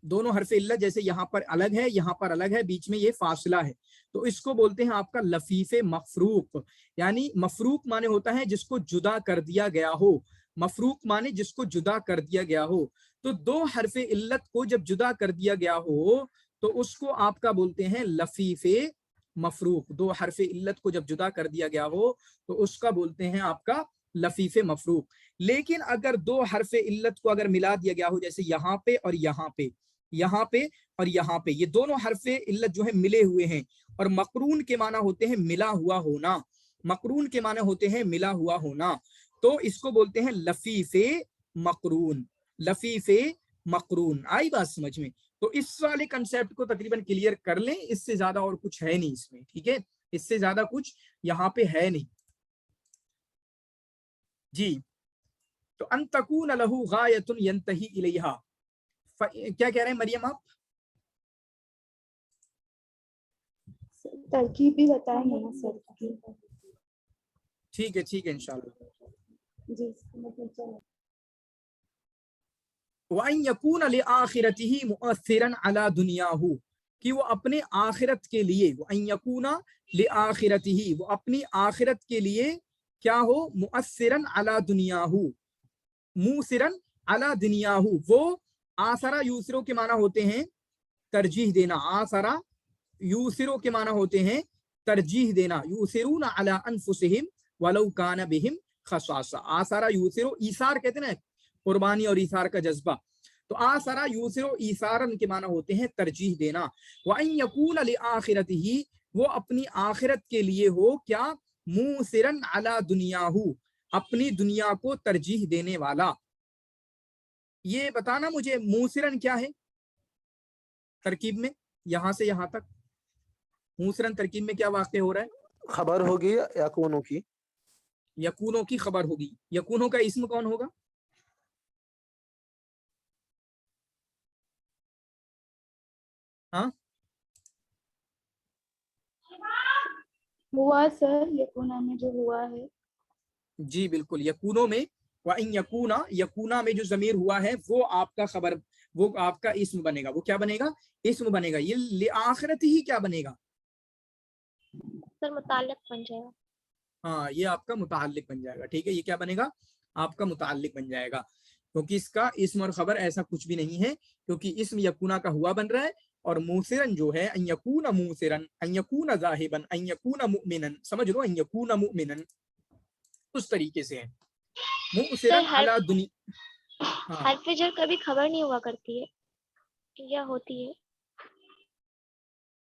दोनों हर्फ इल्लत जैसे यहाँ पर अलग है, यहाँ पर अलग है, बीच में ये फासला है, तो इसको बोलते हैं आपका लफीफे मफरूक। यानी मफरूक माने होता है जिसको जुदा कर दिया गया हो, मफरूक माने जिसको जुदा कर दिया गया हो। तो दो हरफे इल्लत को जब जुदा कर दिया गया हो तो उसको आपका बोलते हैं लफीफे मफरूक। दो हरफे इल्लत को जब जुदा कर दिया गया हो तो उसका बोलते हैं आपका लफीफे मफरूक। लेकिन अगर दो हरफे इल्लत को अगर मिला दिया गया हो, जैसे यहाँ पे और यहाँ पे, यहाँ पे और यहाँ पे, ये दोनों हरफे इल्लत जो है मिले हुए हैं, और मकरून के माना होते हैं मिला हुआ होना, मकरून के माने होते हैं मिला हुआ होना, तो इसको बोलते हैं लफीफे मकरून, लफीफे मकरून। आई बात समझ में? तो इस वाले कंसेप्ट को तकरीबन क्लियर कर लें, इससे ज्यादा और कुछ है नहीं इसमें, ठीक है, इससे ज्यादा कुछ यहाँ पे है नहीं जी। तो अन तकून लहू गायतुन यंतही इलैहा, क्या कह रहे हैं मरियम आप? तरकीब भी बताएंगे ना सर? ठीक है इंशाल्लाह जी, मतलब चलो। वअन यकून लिआखिरतिही मुअस्सिरन अला दुनियाहू, कि वो अपने आखिरत के लिए, वअन यकूना लिआखिरतिही, वो अपनी आखिरत के लिए क्या हो, मुअस्सिरन अला दुनियाहू, मुसिरन अला दुनियाहू। वो आसरा यूसरो के माना होते हैं तरजीह देना, आसरा यूसरो के माना होते हैं तरजीह देना, यूसिरून अला अनफुसिहिम वलौ कान बिहिम खसासा। आसरा यूसिरो, ईसार कहते हैं ना, कुर्बानी और ईसार का जज्बा, तो आसरा यूसिरो ईसारन के माना होते हैं तरजीह देना। वअन यकून लिआखिरतिही, वो अपनी आखिरत के लिए हो क्या, मुसिरन अला दुनियाहू, अपनी दुनिया को तरजीह देने वाला। ये बताना मुझे मुसिरन क्या है तरकीब में, यहां से यहां तक मुसिरन तरकीब में क्या वाक़या हो रहा है? खबर होगी यकूनों की, यकूनों की खबर होगी। यकूनों का इस्म कौन होगा? हाँ हुआ सर, यकूना में जो हुआ है। जी बिल्कुल, यकूनों में, वइन यकूना, यकूना में जो जमीर हुआ है वो आपका खबर, वो आपका इस्म बनेगा। वो क्या बनेगा? इस्म बनेगा। ये लिआखिरत ही क्या बनेगा सर? मुताल्लिक बन जाएगा। हाँ, ये आपका मुताल्लिक बन जाएगा। ठीक है, ये क्या बनेगा? आपका मुताल्लिक बन जाएगा, क्योंकि इसका इस्म और खबर ऐसा कुछ भी नहीं है, क्योंकि इस्म यकूना का हुआ बन रहा है, और मूसिरन जो है अन यकूना मूसिरन, अन यकूना ज़ाहिबन, अन यकूना मुमिनन, समझ लो, अन यकूना मुमिनन, उस तरीके से है। मूसिरन अला दुनिया। हाँ, हरफ जर कभी खबर नहीं हुआ करती है या होती है?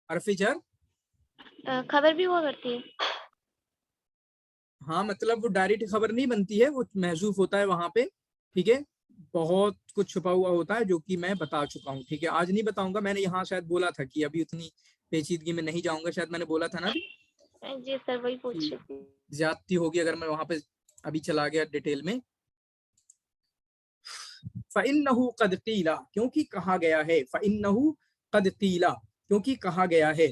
हरफ जर खबर भी हुआ करती है। हाँ, मतलब वो डायरेक्ट खबर नहीं बनती है, वो महजूफ होता है वहां पे। ठीक है, बहुत कुछ छुपा हुआ होता है जो कि मैं बता चुका हूँ। ठीक है, आज नहीं बताऊंगा, मैंने यहाँ शायद बोला था कि अभी उतनी पेचीदगी में नहीं जाऊंगा, शायद मैंने बोला था ना अभी। जी सर, वही पूछ रही थी। ज्यादती होगी अगर मैं वहां पे अभी चला गया डिटेल में। फ़इन्नहु क़द क़ीला, क्योंकि कहा गया है, फ़इन्नहु क़द क़ीला, क्योंकि कहा गया है।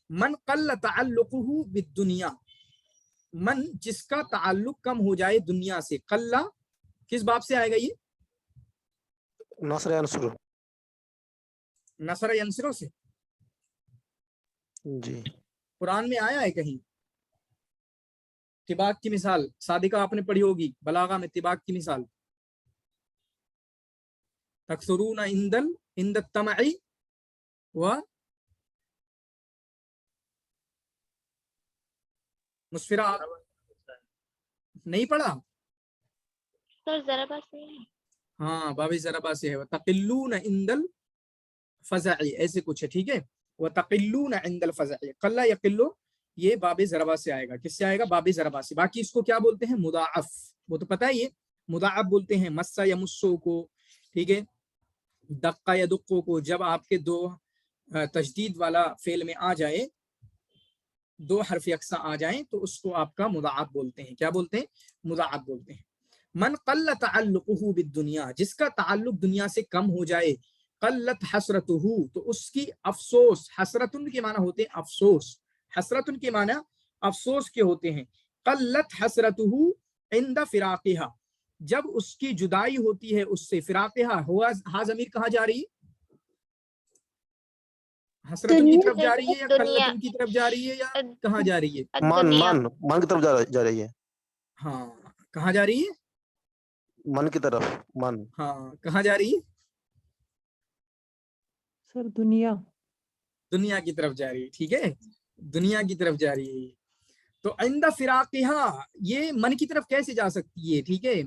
मन क़ल्ल तअल्लुक़ुहु बिद्दुनिया, मन जिसका ताल्लुक कम हो जाए दुनिया से। कल्ला किस बाब से आएगा ये? नसर यंसुर, नसर यंसुरो से। जी, कुरान में आया है कहीं? तिबाक की मिसाल सादिका आपने पढ़ी होगी बलागा में, तिबाक की मिसाल, तकसुरूना इंदल इंदत तमई व मुस्फिरा, नहीं पढ़ा? सर ज़रबा से है। हाँ बाबे ज़रबा से है। व तक़िल्लून इंदल फज़अ ऐसे कुछ है, ठीक है। व तक़िल्लून इंदल फज़अ, क़ल्ला यक़िल्लु ये बाबे ज़रबा से आएगा। किससे आएगा? बाबे ज़रबा से। बाकी इसको क्या बोलते हैं? मुदाअफ, वो तो पता है, ये मुदाअफ बोलते हैं। मस्सा यमुस्सु को, ठीक है, दक्का यदुक्कु को। जब आपके दो तजदीद वाला फेल में आ जाए, दो हर्फ यक्सा आ जाएं, तो उसको आपका मुदाअफ बोलते हैं। क्या बोलते हैं? मुदाअफ बोलते हैं। मन क़ल्ल तअल्लुक़ुहु बिद्दुनिया, जिसका ताल्लुक दुनिया से कम हो जाए, क़ल्लत हसरतुहु, तो उसकी अफसोस, हसरतुन के माना होते हैं अफसोस, हसरतुन के माना अफसोस के होते हैं। क़ल्लत हसरतुहु इंदा फिराक़िहा, जब उसकी जुदाई होती है उससे, फिराक़िहा हुआ, हा ज़मीर कहाँ जा रही है? हसरतुन की तरफ जा रही है या क़ल्लतुन की तरफ जा रही है या कहाँ जा रही है? मन की तरफ जा रही है। हाँ, कहाँ जा रही है? मन की तरफ, मन। हाँ, कहाँ जा रही है? सर दुनिया, दुनिया की तरफ जा रही है, ठीक है, दुनिया की तरफ जा रही है। तो इंदा फिराक़िहा, ये मन की तरफ कैसे जा सकती है? ठीक है,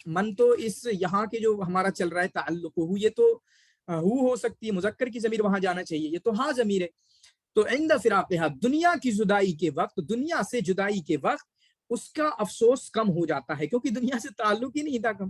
मन तो इस यहाँ के जो हमारा चल रहा है ताल्लुक़ुहु, ये तो हु हो सकती है, मुज़क्कर की ज़मीर वहां जाना चाहिए, ये तो हाँ ज़मीर है। तो इंदा फिराक़िहा, दुनिया की जुदाई के वक्त, दुनिया से जुदाई के वक्त उसका अफसोस कम हो जाता है, क्योंकि दुनिया से ताल्लुक ही नहीं था कम,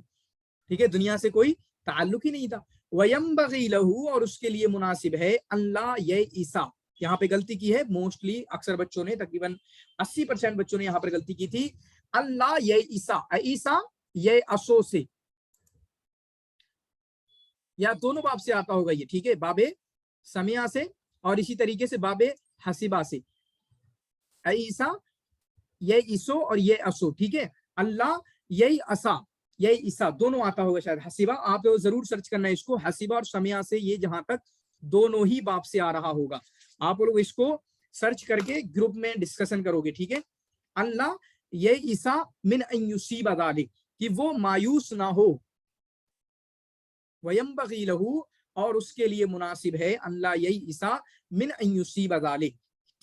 ठीक है, दुनिया से कोई ताल्लुक ही नहीं था। वयंबगी लहू, और उसके लिए मुनासिब है, अल्लाह ये ईसा, यहाँ पे गलती की है मोस्टली, अक्सर बच्चों ने, तकरीबन 80% बच्चों ने यहाँ पर गलती की थी। अल्लाह ये ईसा, ईसा ये असो से, या दोनों बाब से आता होगा ये, ठीक है, बाबे समिया से और इसी तरीके से बाबे हसीबा से। ईसा ये ईसो और ये असो, ठीक है। अल्लाह यही असा, यही ईसा, दोनों आता होगा शायद। हसीबा आप जरूर सर्च करना है इसको, हसीबा और समिया से, ये जहां तक दोनों ही बाप से आ रहा होगा, आप लोग इसको सर्च करके ग्रुप में डिस्कशन करोगे, ठीक है। अल्लाह ये ईसा मिन अन युसीबा ज़ालिक, कि वो मायूस ना हो। वयंबगी लहू, और उसके लिए मुनासिब है, अल्लाह यही ईसा मिन अन युसीबा ज़ालिक,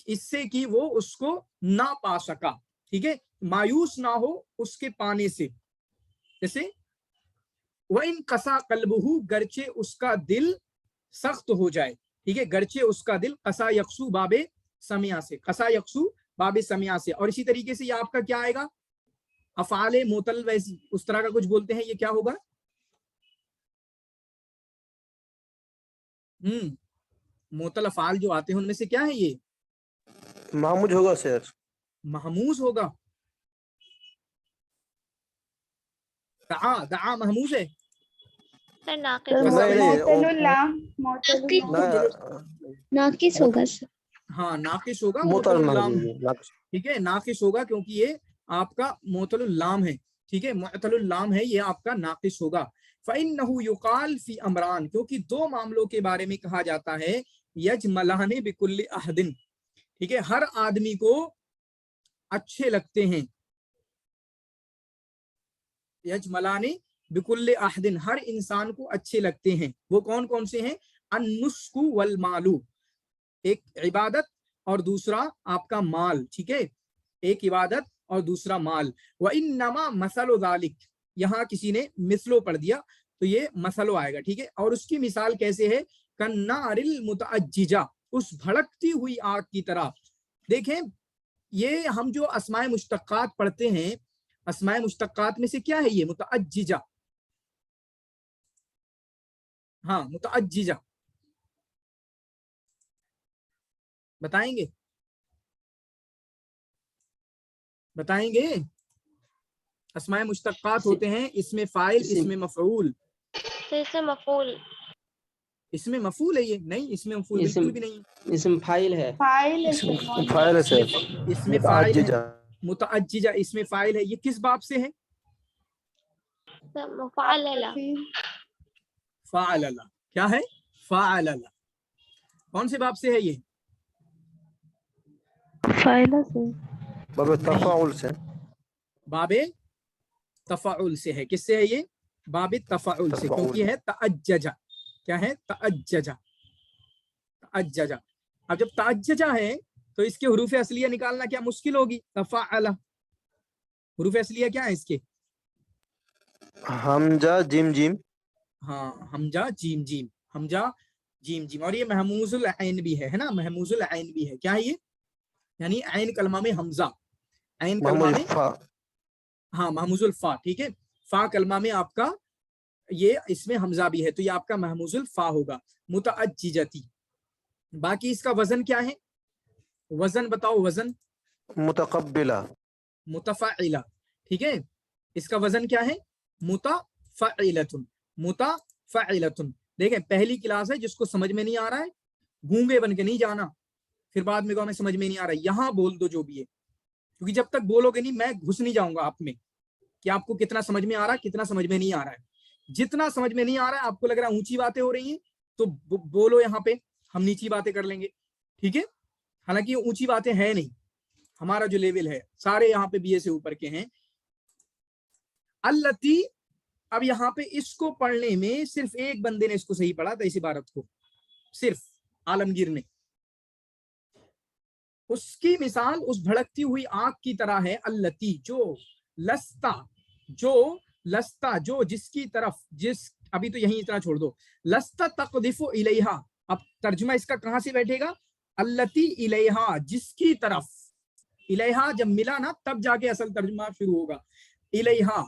इससे कि वो उसको ना पा सका, ठीक है, मायूस ना हो उसके पाने से। जैसे वइन कसा कल्बुहु, गरचे उसका दिल सख्त हो जाए, ठीक है, गरचे उसका दिल, कसा यक्सु बाबे समिया से, कसा यक्सु बाबे समिया से। और इसी तरीके से ये आपका क्या आएगा? अफाले मोतल, वैसे उस तरह का कुछ बोलते हैं, ये क्या होगा? मोतल अफाल जो आते हैं उनमें से क्या है ये? महमूज होगा सर, महमूज होगा। दआ, दआ महमूज है। सर नाकिस होगा सर। हाँ नाकिस होगा, मोतल लाम, नाम, ठीक है, नाकिस होगा, क्योंकि ये आपका मोतलुल लाम है, ठीक है, मुअतलुल लाम है, ये आपका नाकिस होगा। फ़इन्नहु युक़ाल फ़ी अमरान, क्योंकि दो मामलों के बारे में कहा जाता है, यजमलाने बिकुल्लि अहदिन, ठीक है, हर आदमी को अच्छे लगते हैं। यजमलाने बिकुल्लि अहदिन, हर इंसान को अच्छे लगते हैं। वो कौन कौन से हैं? अन्नुस्कु वल मालू, एक इबादत और दूसरा आपका माल, ठीक है, एक इबादत और दूसरा माल। व इन्नमा मसलो ज़ालिक, यहाँ किसी ने मिसलो पढ़ दिया तो ये मसलो आएगा, ठीक है। और उसकी मिसाल कैसे है? कन्नारिल मुतअज्जिजा, उस भड़कती हुई आग की तरह। देखें, ये हम जो अस्माए मुश्तक्कात पढ़ते हैं, अस्माए मुश्तक्कात में से क्या है ये? मुतअज्जिजा, हाँ मुतअज्जिजा, बताएंगे? बताएंगे? अस्माए मुश्तक्कात होते हैं इसमें फाइल, इसमें मफऊल, इसमें मफूल है ये? नहीं, इसमें मफूल बिल्कुल भी नहीं, इसमें फाइल है, फाइल है सर, इसमें फाइल है मुतअज्जिजा, इसमें फाइल है। ये किस बाब से है? फ़अलला, क्या है? फ़अलला, कौन से बाब से है ये? फाइला से, बाबे तफाउल से, बाबे तफाउल से है। किससे है ये? बाबे तफाउल से, क्योंकि है तअज्जजा। क्या है? तअज्जजा, तअज्जजा। अब जब तअज्जजा है तो इसके हुरूफ असलिया निकालना क्या मुश्किल होगी? तफाअला, हुरूफ असलिया क्या है इसके? हमजा जिम जिम, हाँ Hamza gym gym, Hamza gym gym, और ये महमूजुल ऐन भी है ना, महमूजुल ऐन भी है। क्या है ये? यानी ऐन कलमा में हमजा, ऐन कलमा महमूज में फा, हाँ महमूजुल फा, ठीक है। फा कलमा में आपका ये इसमें हमजा भी है, तो ये आपका महमूजुल फा होगा, मुतअज्जिजती। बाकी इसका वजन क्या है? वजन बताओ, वजन। मुतकब्बिला, मुतफ़इला, ठीक है। इसका वजन क्या है? मुतफ़इलतुन, मुतफ़इलतुन। देखें पहली क्लास है, जिसको समझ में नहीं आ रहा है गूंगे बन के नहीं जाना, फिर बाद में कहो हमें समझ में नहीं आ रहा है, यहाँ बोल दो जो भी है, क्योंकि जब तक बोलोगे नहीं मैं घुस नहीं जाऊंगा आप में कि आपको कितना समझ में आ रहा है, कितना समझ में नहीं आ रहा है। जितना समझ में नहीं आ रहा है, आपको लग रहा है ऊंची बातें हो रही हैं, तो बोलो यहाँ पे, हम नीची बातें कर लेंगे, ठीक है। हालांकि ये ऊंची बातें है नहीं, हमारा जो लेवल है सारे यहाँ पे बीए से ऊपर के हैं। अल्लती, अब यहाँ पे इसको पढ़ने में सिर्फ एक बंदे ने इसको सही पढ़ा था, इस इबारत को, सिर्फ आलमगीर ने। उसकी मिसाल उस भड़कती हुई आग की तरह है, अल्लती, जो लस्ता, जो लस्ता, जो जिसकी तरफ, जिस, अभी तो यही इतना छोड़ दो, लस्ता तक़दिफु इलैहा। अब तर्जुमा इसका कहां से बैठेगा? अल्लती इलैहा, जिसकी तरफ। इलैहा जब मिला ना तब जाके असल तर्जुमा शुरू होगा। इलैहा,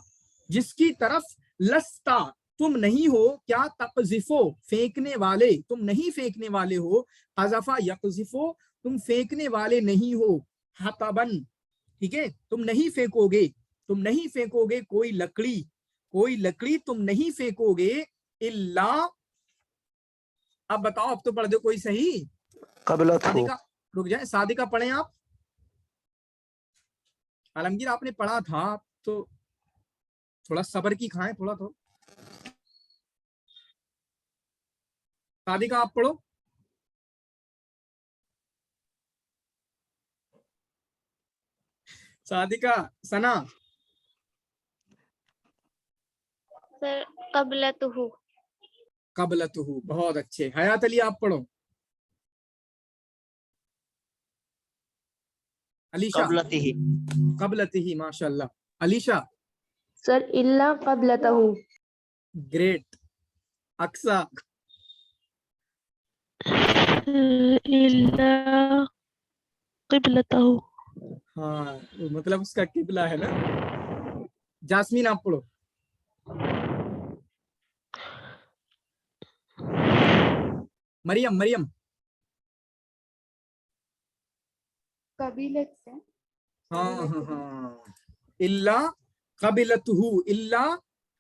जिसकी तरफ, लस्ता, तुम नहीं हो, क्या, तक़ज़िफ़ो, फेंकने वाले, तुम नहीं फेंकने वाले हो, क़ज़फ़ा यक़ज़िफ़ो, तुम फेंकने वाले नहीं हो, हतबन, ठीक है, तुम नहीं फेंकोगे, तुम नहीं फेंकोगे कोई लकड़ी, कोई लकड़ी तुम नहीं फेंकोगे, इल्ला, अब बताओ, अब तो पढ़ दो कोई सही। सादिका, रुक जाए, सादिका पढ़े आप। आलमगीर आपने पढ़ा था, तो थोड़ा सब्र की खाएं, थोड़ा तो। सादिका आप पढ़ो। सादिका, सना। सर क़बलतुहु। क़बलतुहु, बहुत अच्छे। हयात अली आप पढ़ो। अलीशा। क़बलतिही। क़बलतिही, माशाल्लाह। अलीशा। सर इल्ला क़बलतहु। ग्रेट। अक्सा। इल्ला क़िबलतहु। हाँ मतलब उसका किबला है ना। जास्मीन आप पढ़ो। मरियम, मरियम। कबीलत से। हाँ हाँ हाँ, इल्ला क़बिलतुहु, इल्ला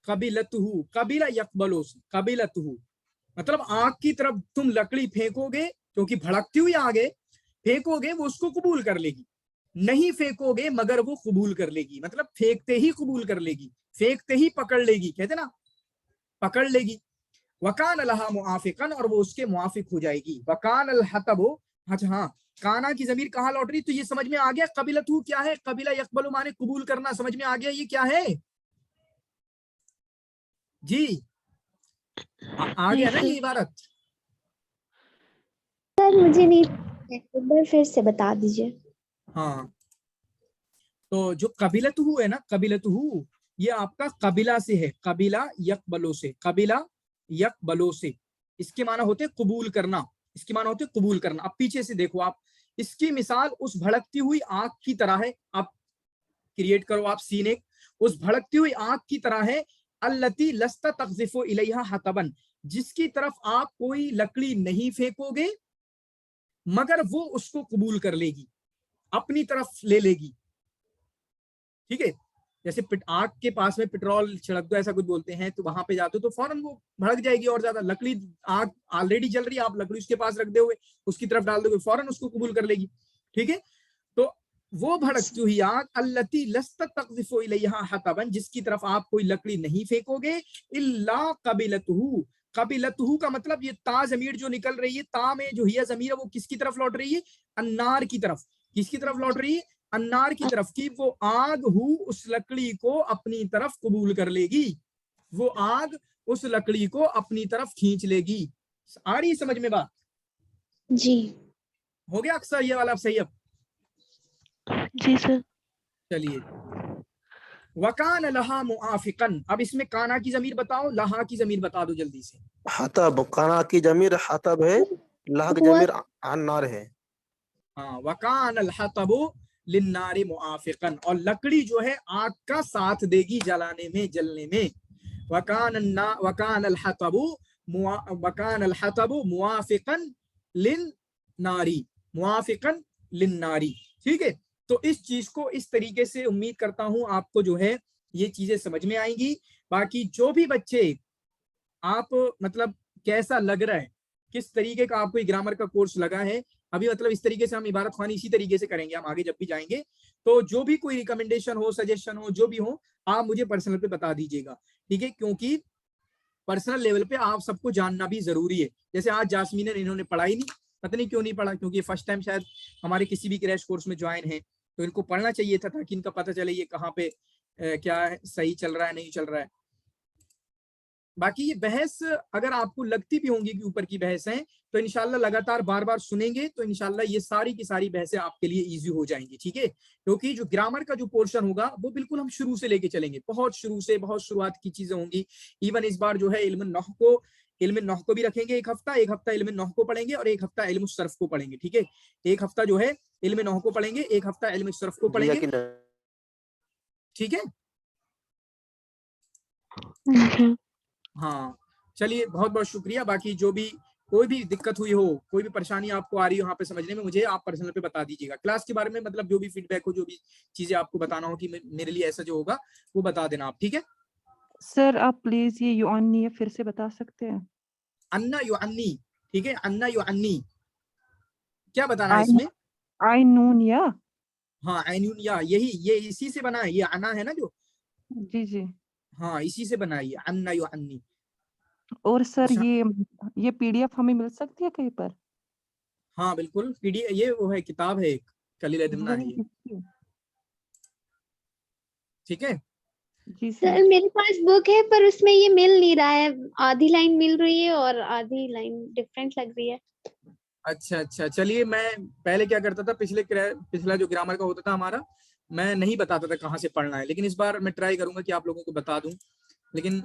क़बिलतुहु, कबीला यक़बलु से, क़बिलतुहु मतलब आग की तरफ तुम लकड़ी फेंकोगे, क्योंकि भड़कती हुई आग है, फेंकोगे वो उसको कबूल कर लेगी, नहीं फेंकोगे मगर वो कबूल कर लेगी, मतलब फेंकते ही कबूल कर लेगी, फेंकते ही पकड़ लेगी, कहते ना पकड़ लेगी। वकान लहा मुआफिकन, और वो उसके मुआफिक हो जाएगी। वकान अल हतबु, अच्छा हाँ, काना की जमीर कहाँ लौट रही, तो ये समझ में आ गया। कबिलतु क्या है? कबिला यकबलु माने कबूल करना, समझ में आ गया ये क्या है जी? आ गया ना ये इबारत? सर मुझे नहीं, एक बार फिर से बता दीजिए। हाँ, तो जो कबिलतु है ना, कबिलतु ये आपका कबिला से है, कबिला यकबलो से, कबिला यकबलो से, इसके माना होते कबूल करना, इसके माना होते कबूल करना। अब पीछे से देखो आप, इसकी मिसाल उस भड़कती हुई आग की तरह है। आप क्रिएट करो आप सीन एक, उस भड़कती हुई आग की तरह है। अल्लती लस्ता तक़ज़िफ़ु इलैहा हतबन, जिसकी तरफ आप कोई लकड़ी नहीं फेंकोगे मगर वो उसको कबूल कर लेगी, अपनी तरफ ले लेगी, ठीक है। जैसे आग के पास में पेट्रोल छिड़क दो, ऐसा कुछ बोलते हैं, तो वहां पे जाते हो तो फौरन वो भड़क जाएगी और ज्यादा। लकड़ी, आग ऑलरेडी जल रही है, आप लकड़ी उसके पास रख दोगे, उसकी तरफ डाल दोगे, फौरन उसको कबूल कर लेगी, ठीक है। तो वो भड़कती हुई आग, अल्लती लस्ता तक़ज़िफ़ु इलैहा हतबन, जिसकी तरफ आप कोई लकड़ी नहीं फेंकोगे, इल्ला क़बिलतुहु, कबिलतुहु का मतलब ये ता ज़मीर जो निकल रही है, ता में जो हिया ज़मीर है वो किसकी तरफ लौट रही है? अन्नार की तरफ। किसकी तरफ लौट रही है? अन्नार की तरफ, की वो आग हु उस लकड़ी को अपनी तरफ कबूल कर लेगी, वो आग उस लकड़ी को अपनी तरफ खींच लेगी। आ रही समझ में बात? जी हो गया अक्सर ये वाला सही? अब जी सर। चलिए, वकान लहा मुआफिकन, अब इसमें काना की जमीर बताओ, लहा की जमीर बता दो जल्दी से। हतब, काना की जमीर हतब है, लहा की जमीर अन्नार है। हाँ, वकान अल हतबु लिन्नारि मुआफिकन, और लकड़ी जो है आग का साथ देगी जलाने में, जलने में। वकान अल हतबु मुआफिकन लिन नारी, मुआफिकन लिन नारी। ठीक है, तो इस चीज को इस तरीके से उम्मीद करता हूं आपको जो है ये चीजें समझ में आएंगी। बाकी जो भी बच्चे आप मतलब कैसा लग रहा है, किस तरीके का आपको ग्रामर का कोर्स लगा है, अभी मतलब इस तरीके से हम इबारत ख्वानी इसी तरीके से करेंगे हम आगे जब भी जाएंगे। तो जो भी कोई रिकमेंडेशन हो, सजेशन हो, जो भी हो, आप मुझे पर्सनल पे बता दीजिएगा, ठीक है, क्योंकि पर्सनल लेवल पे आप सबको जानना भी जरूरी है। जैसे आज जासमीन इन्होंने पढ़ाई नहीं, पता नहीं क्यों नहीं पढ़ा, क्योंकि फर्स्ट टाइम शायद हमारे किसी भी क्रैश कोर्स में ज्वाइन है, तो इनको पढ़ना चाहिए था ताकि इनका पता चले ये कहाँ पे क्या है, सही चल रहा है नहीं चल रहा है। बाकी ये बहस अगर आपको लगती भी होंगी कि ऊपर की बहस है, तो इंशाल्लाह लगातार बार बार सुनेंगे तो इंशाल्लाह ये सारी की सारी बहसें आपके लिए इजी हो जाएंगी, ठीक है। क्योंकि जो ग्रामर का जो पोर्शन होगा वो बिल्कुल हम शुरू से लेके चलेंगे, बहुत शुरू से, बहुत शुरुआत की चीजें होंगी। इवन इस बार जो है इल्म नह को भी रखेंगे एक हफ्ता इल्म नह को पढ़ेंगे और एक हफ्ता इल्म सर्फ को पढ़ेंगे, ठीक है। एक हफ्ता जो है इल्म नह को पढ़ेंगे, एक हफ्ता इल्म सर्फ को पढ़ेंगे, ठीक है। हाँ, चलिए बहुत बहुत शुक्रिया। बाकी जो भी कोई भी दिक्कत हुई हो, कोई भी परेशानी आपको आ रही हो यहाँ पे समझने में, मुझे आप पर्सनल पे बता दीजिएगा। क्लास के बारे में मतलब जो भी फीडबैक हो, जो भी चीजें आपको बताना हो कि मेरे लिए ऐसा जो होगा वो बता देना आप, ठीक है। सर आप प्लीज ये युअन्नी फिर से बता सकते हैं? अन्ना युअन्नी, ठीक है, अन्ना युअन्नी क्या बताना है इसमें? आई नून या, हाँ आइनून या, यही ये इसी से बना है, ये अना है ना जो, जी जी, हाँ इसी से बना है ये अन्ना युअन्नी। और सर ये पीडीएफ हमें मिल सकती है कहीं पर? हाँ बिल्कुल, पीडीएफ ये वो है, किताब है एक, कलील अदमना है ये, ठीक है जी सर। मेरे पास बुक है पर उसमें ये मिल नहीं रहा है, आधी लाइन मिल रही है और आधी लाइन डिफरेंट लग रही है। अच्छा अच्छा, चलिए मैं पहले क्या करता था, पिछला जो ग्रामर का होता था हमारा, मैं नहीं बताता था कहाँ से पढ़ना है, लेकिन इस बार मैं ट्राई करूंगा कि आप लोगों को बता दूं, लेकिन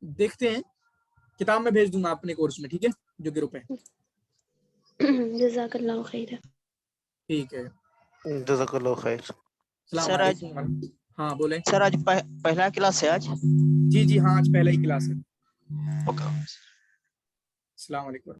देखते हैं, किताब में भेज दूंगा अपने कोर्स में, ठीक है, जो ग्रुप है। जज़ाकल्लाहु खैर। ठीक है, जज़ाकल्लाहु खैर। सर आज, हाँ बोले सर आज पहला क्लास है आज? जी जी हाँ, आज पहला ही क्लास है। ओके, अस्सलाम वालेकुम।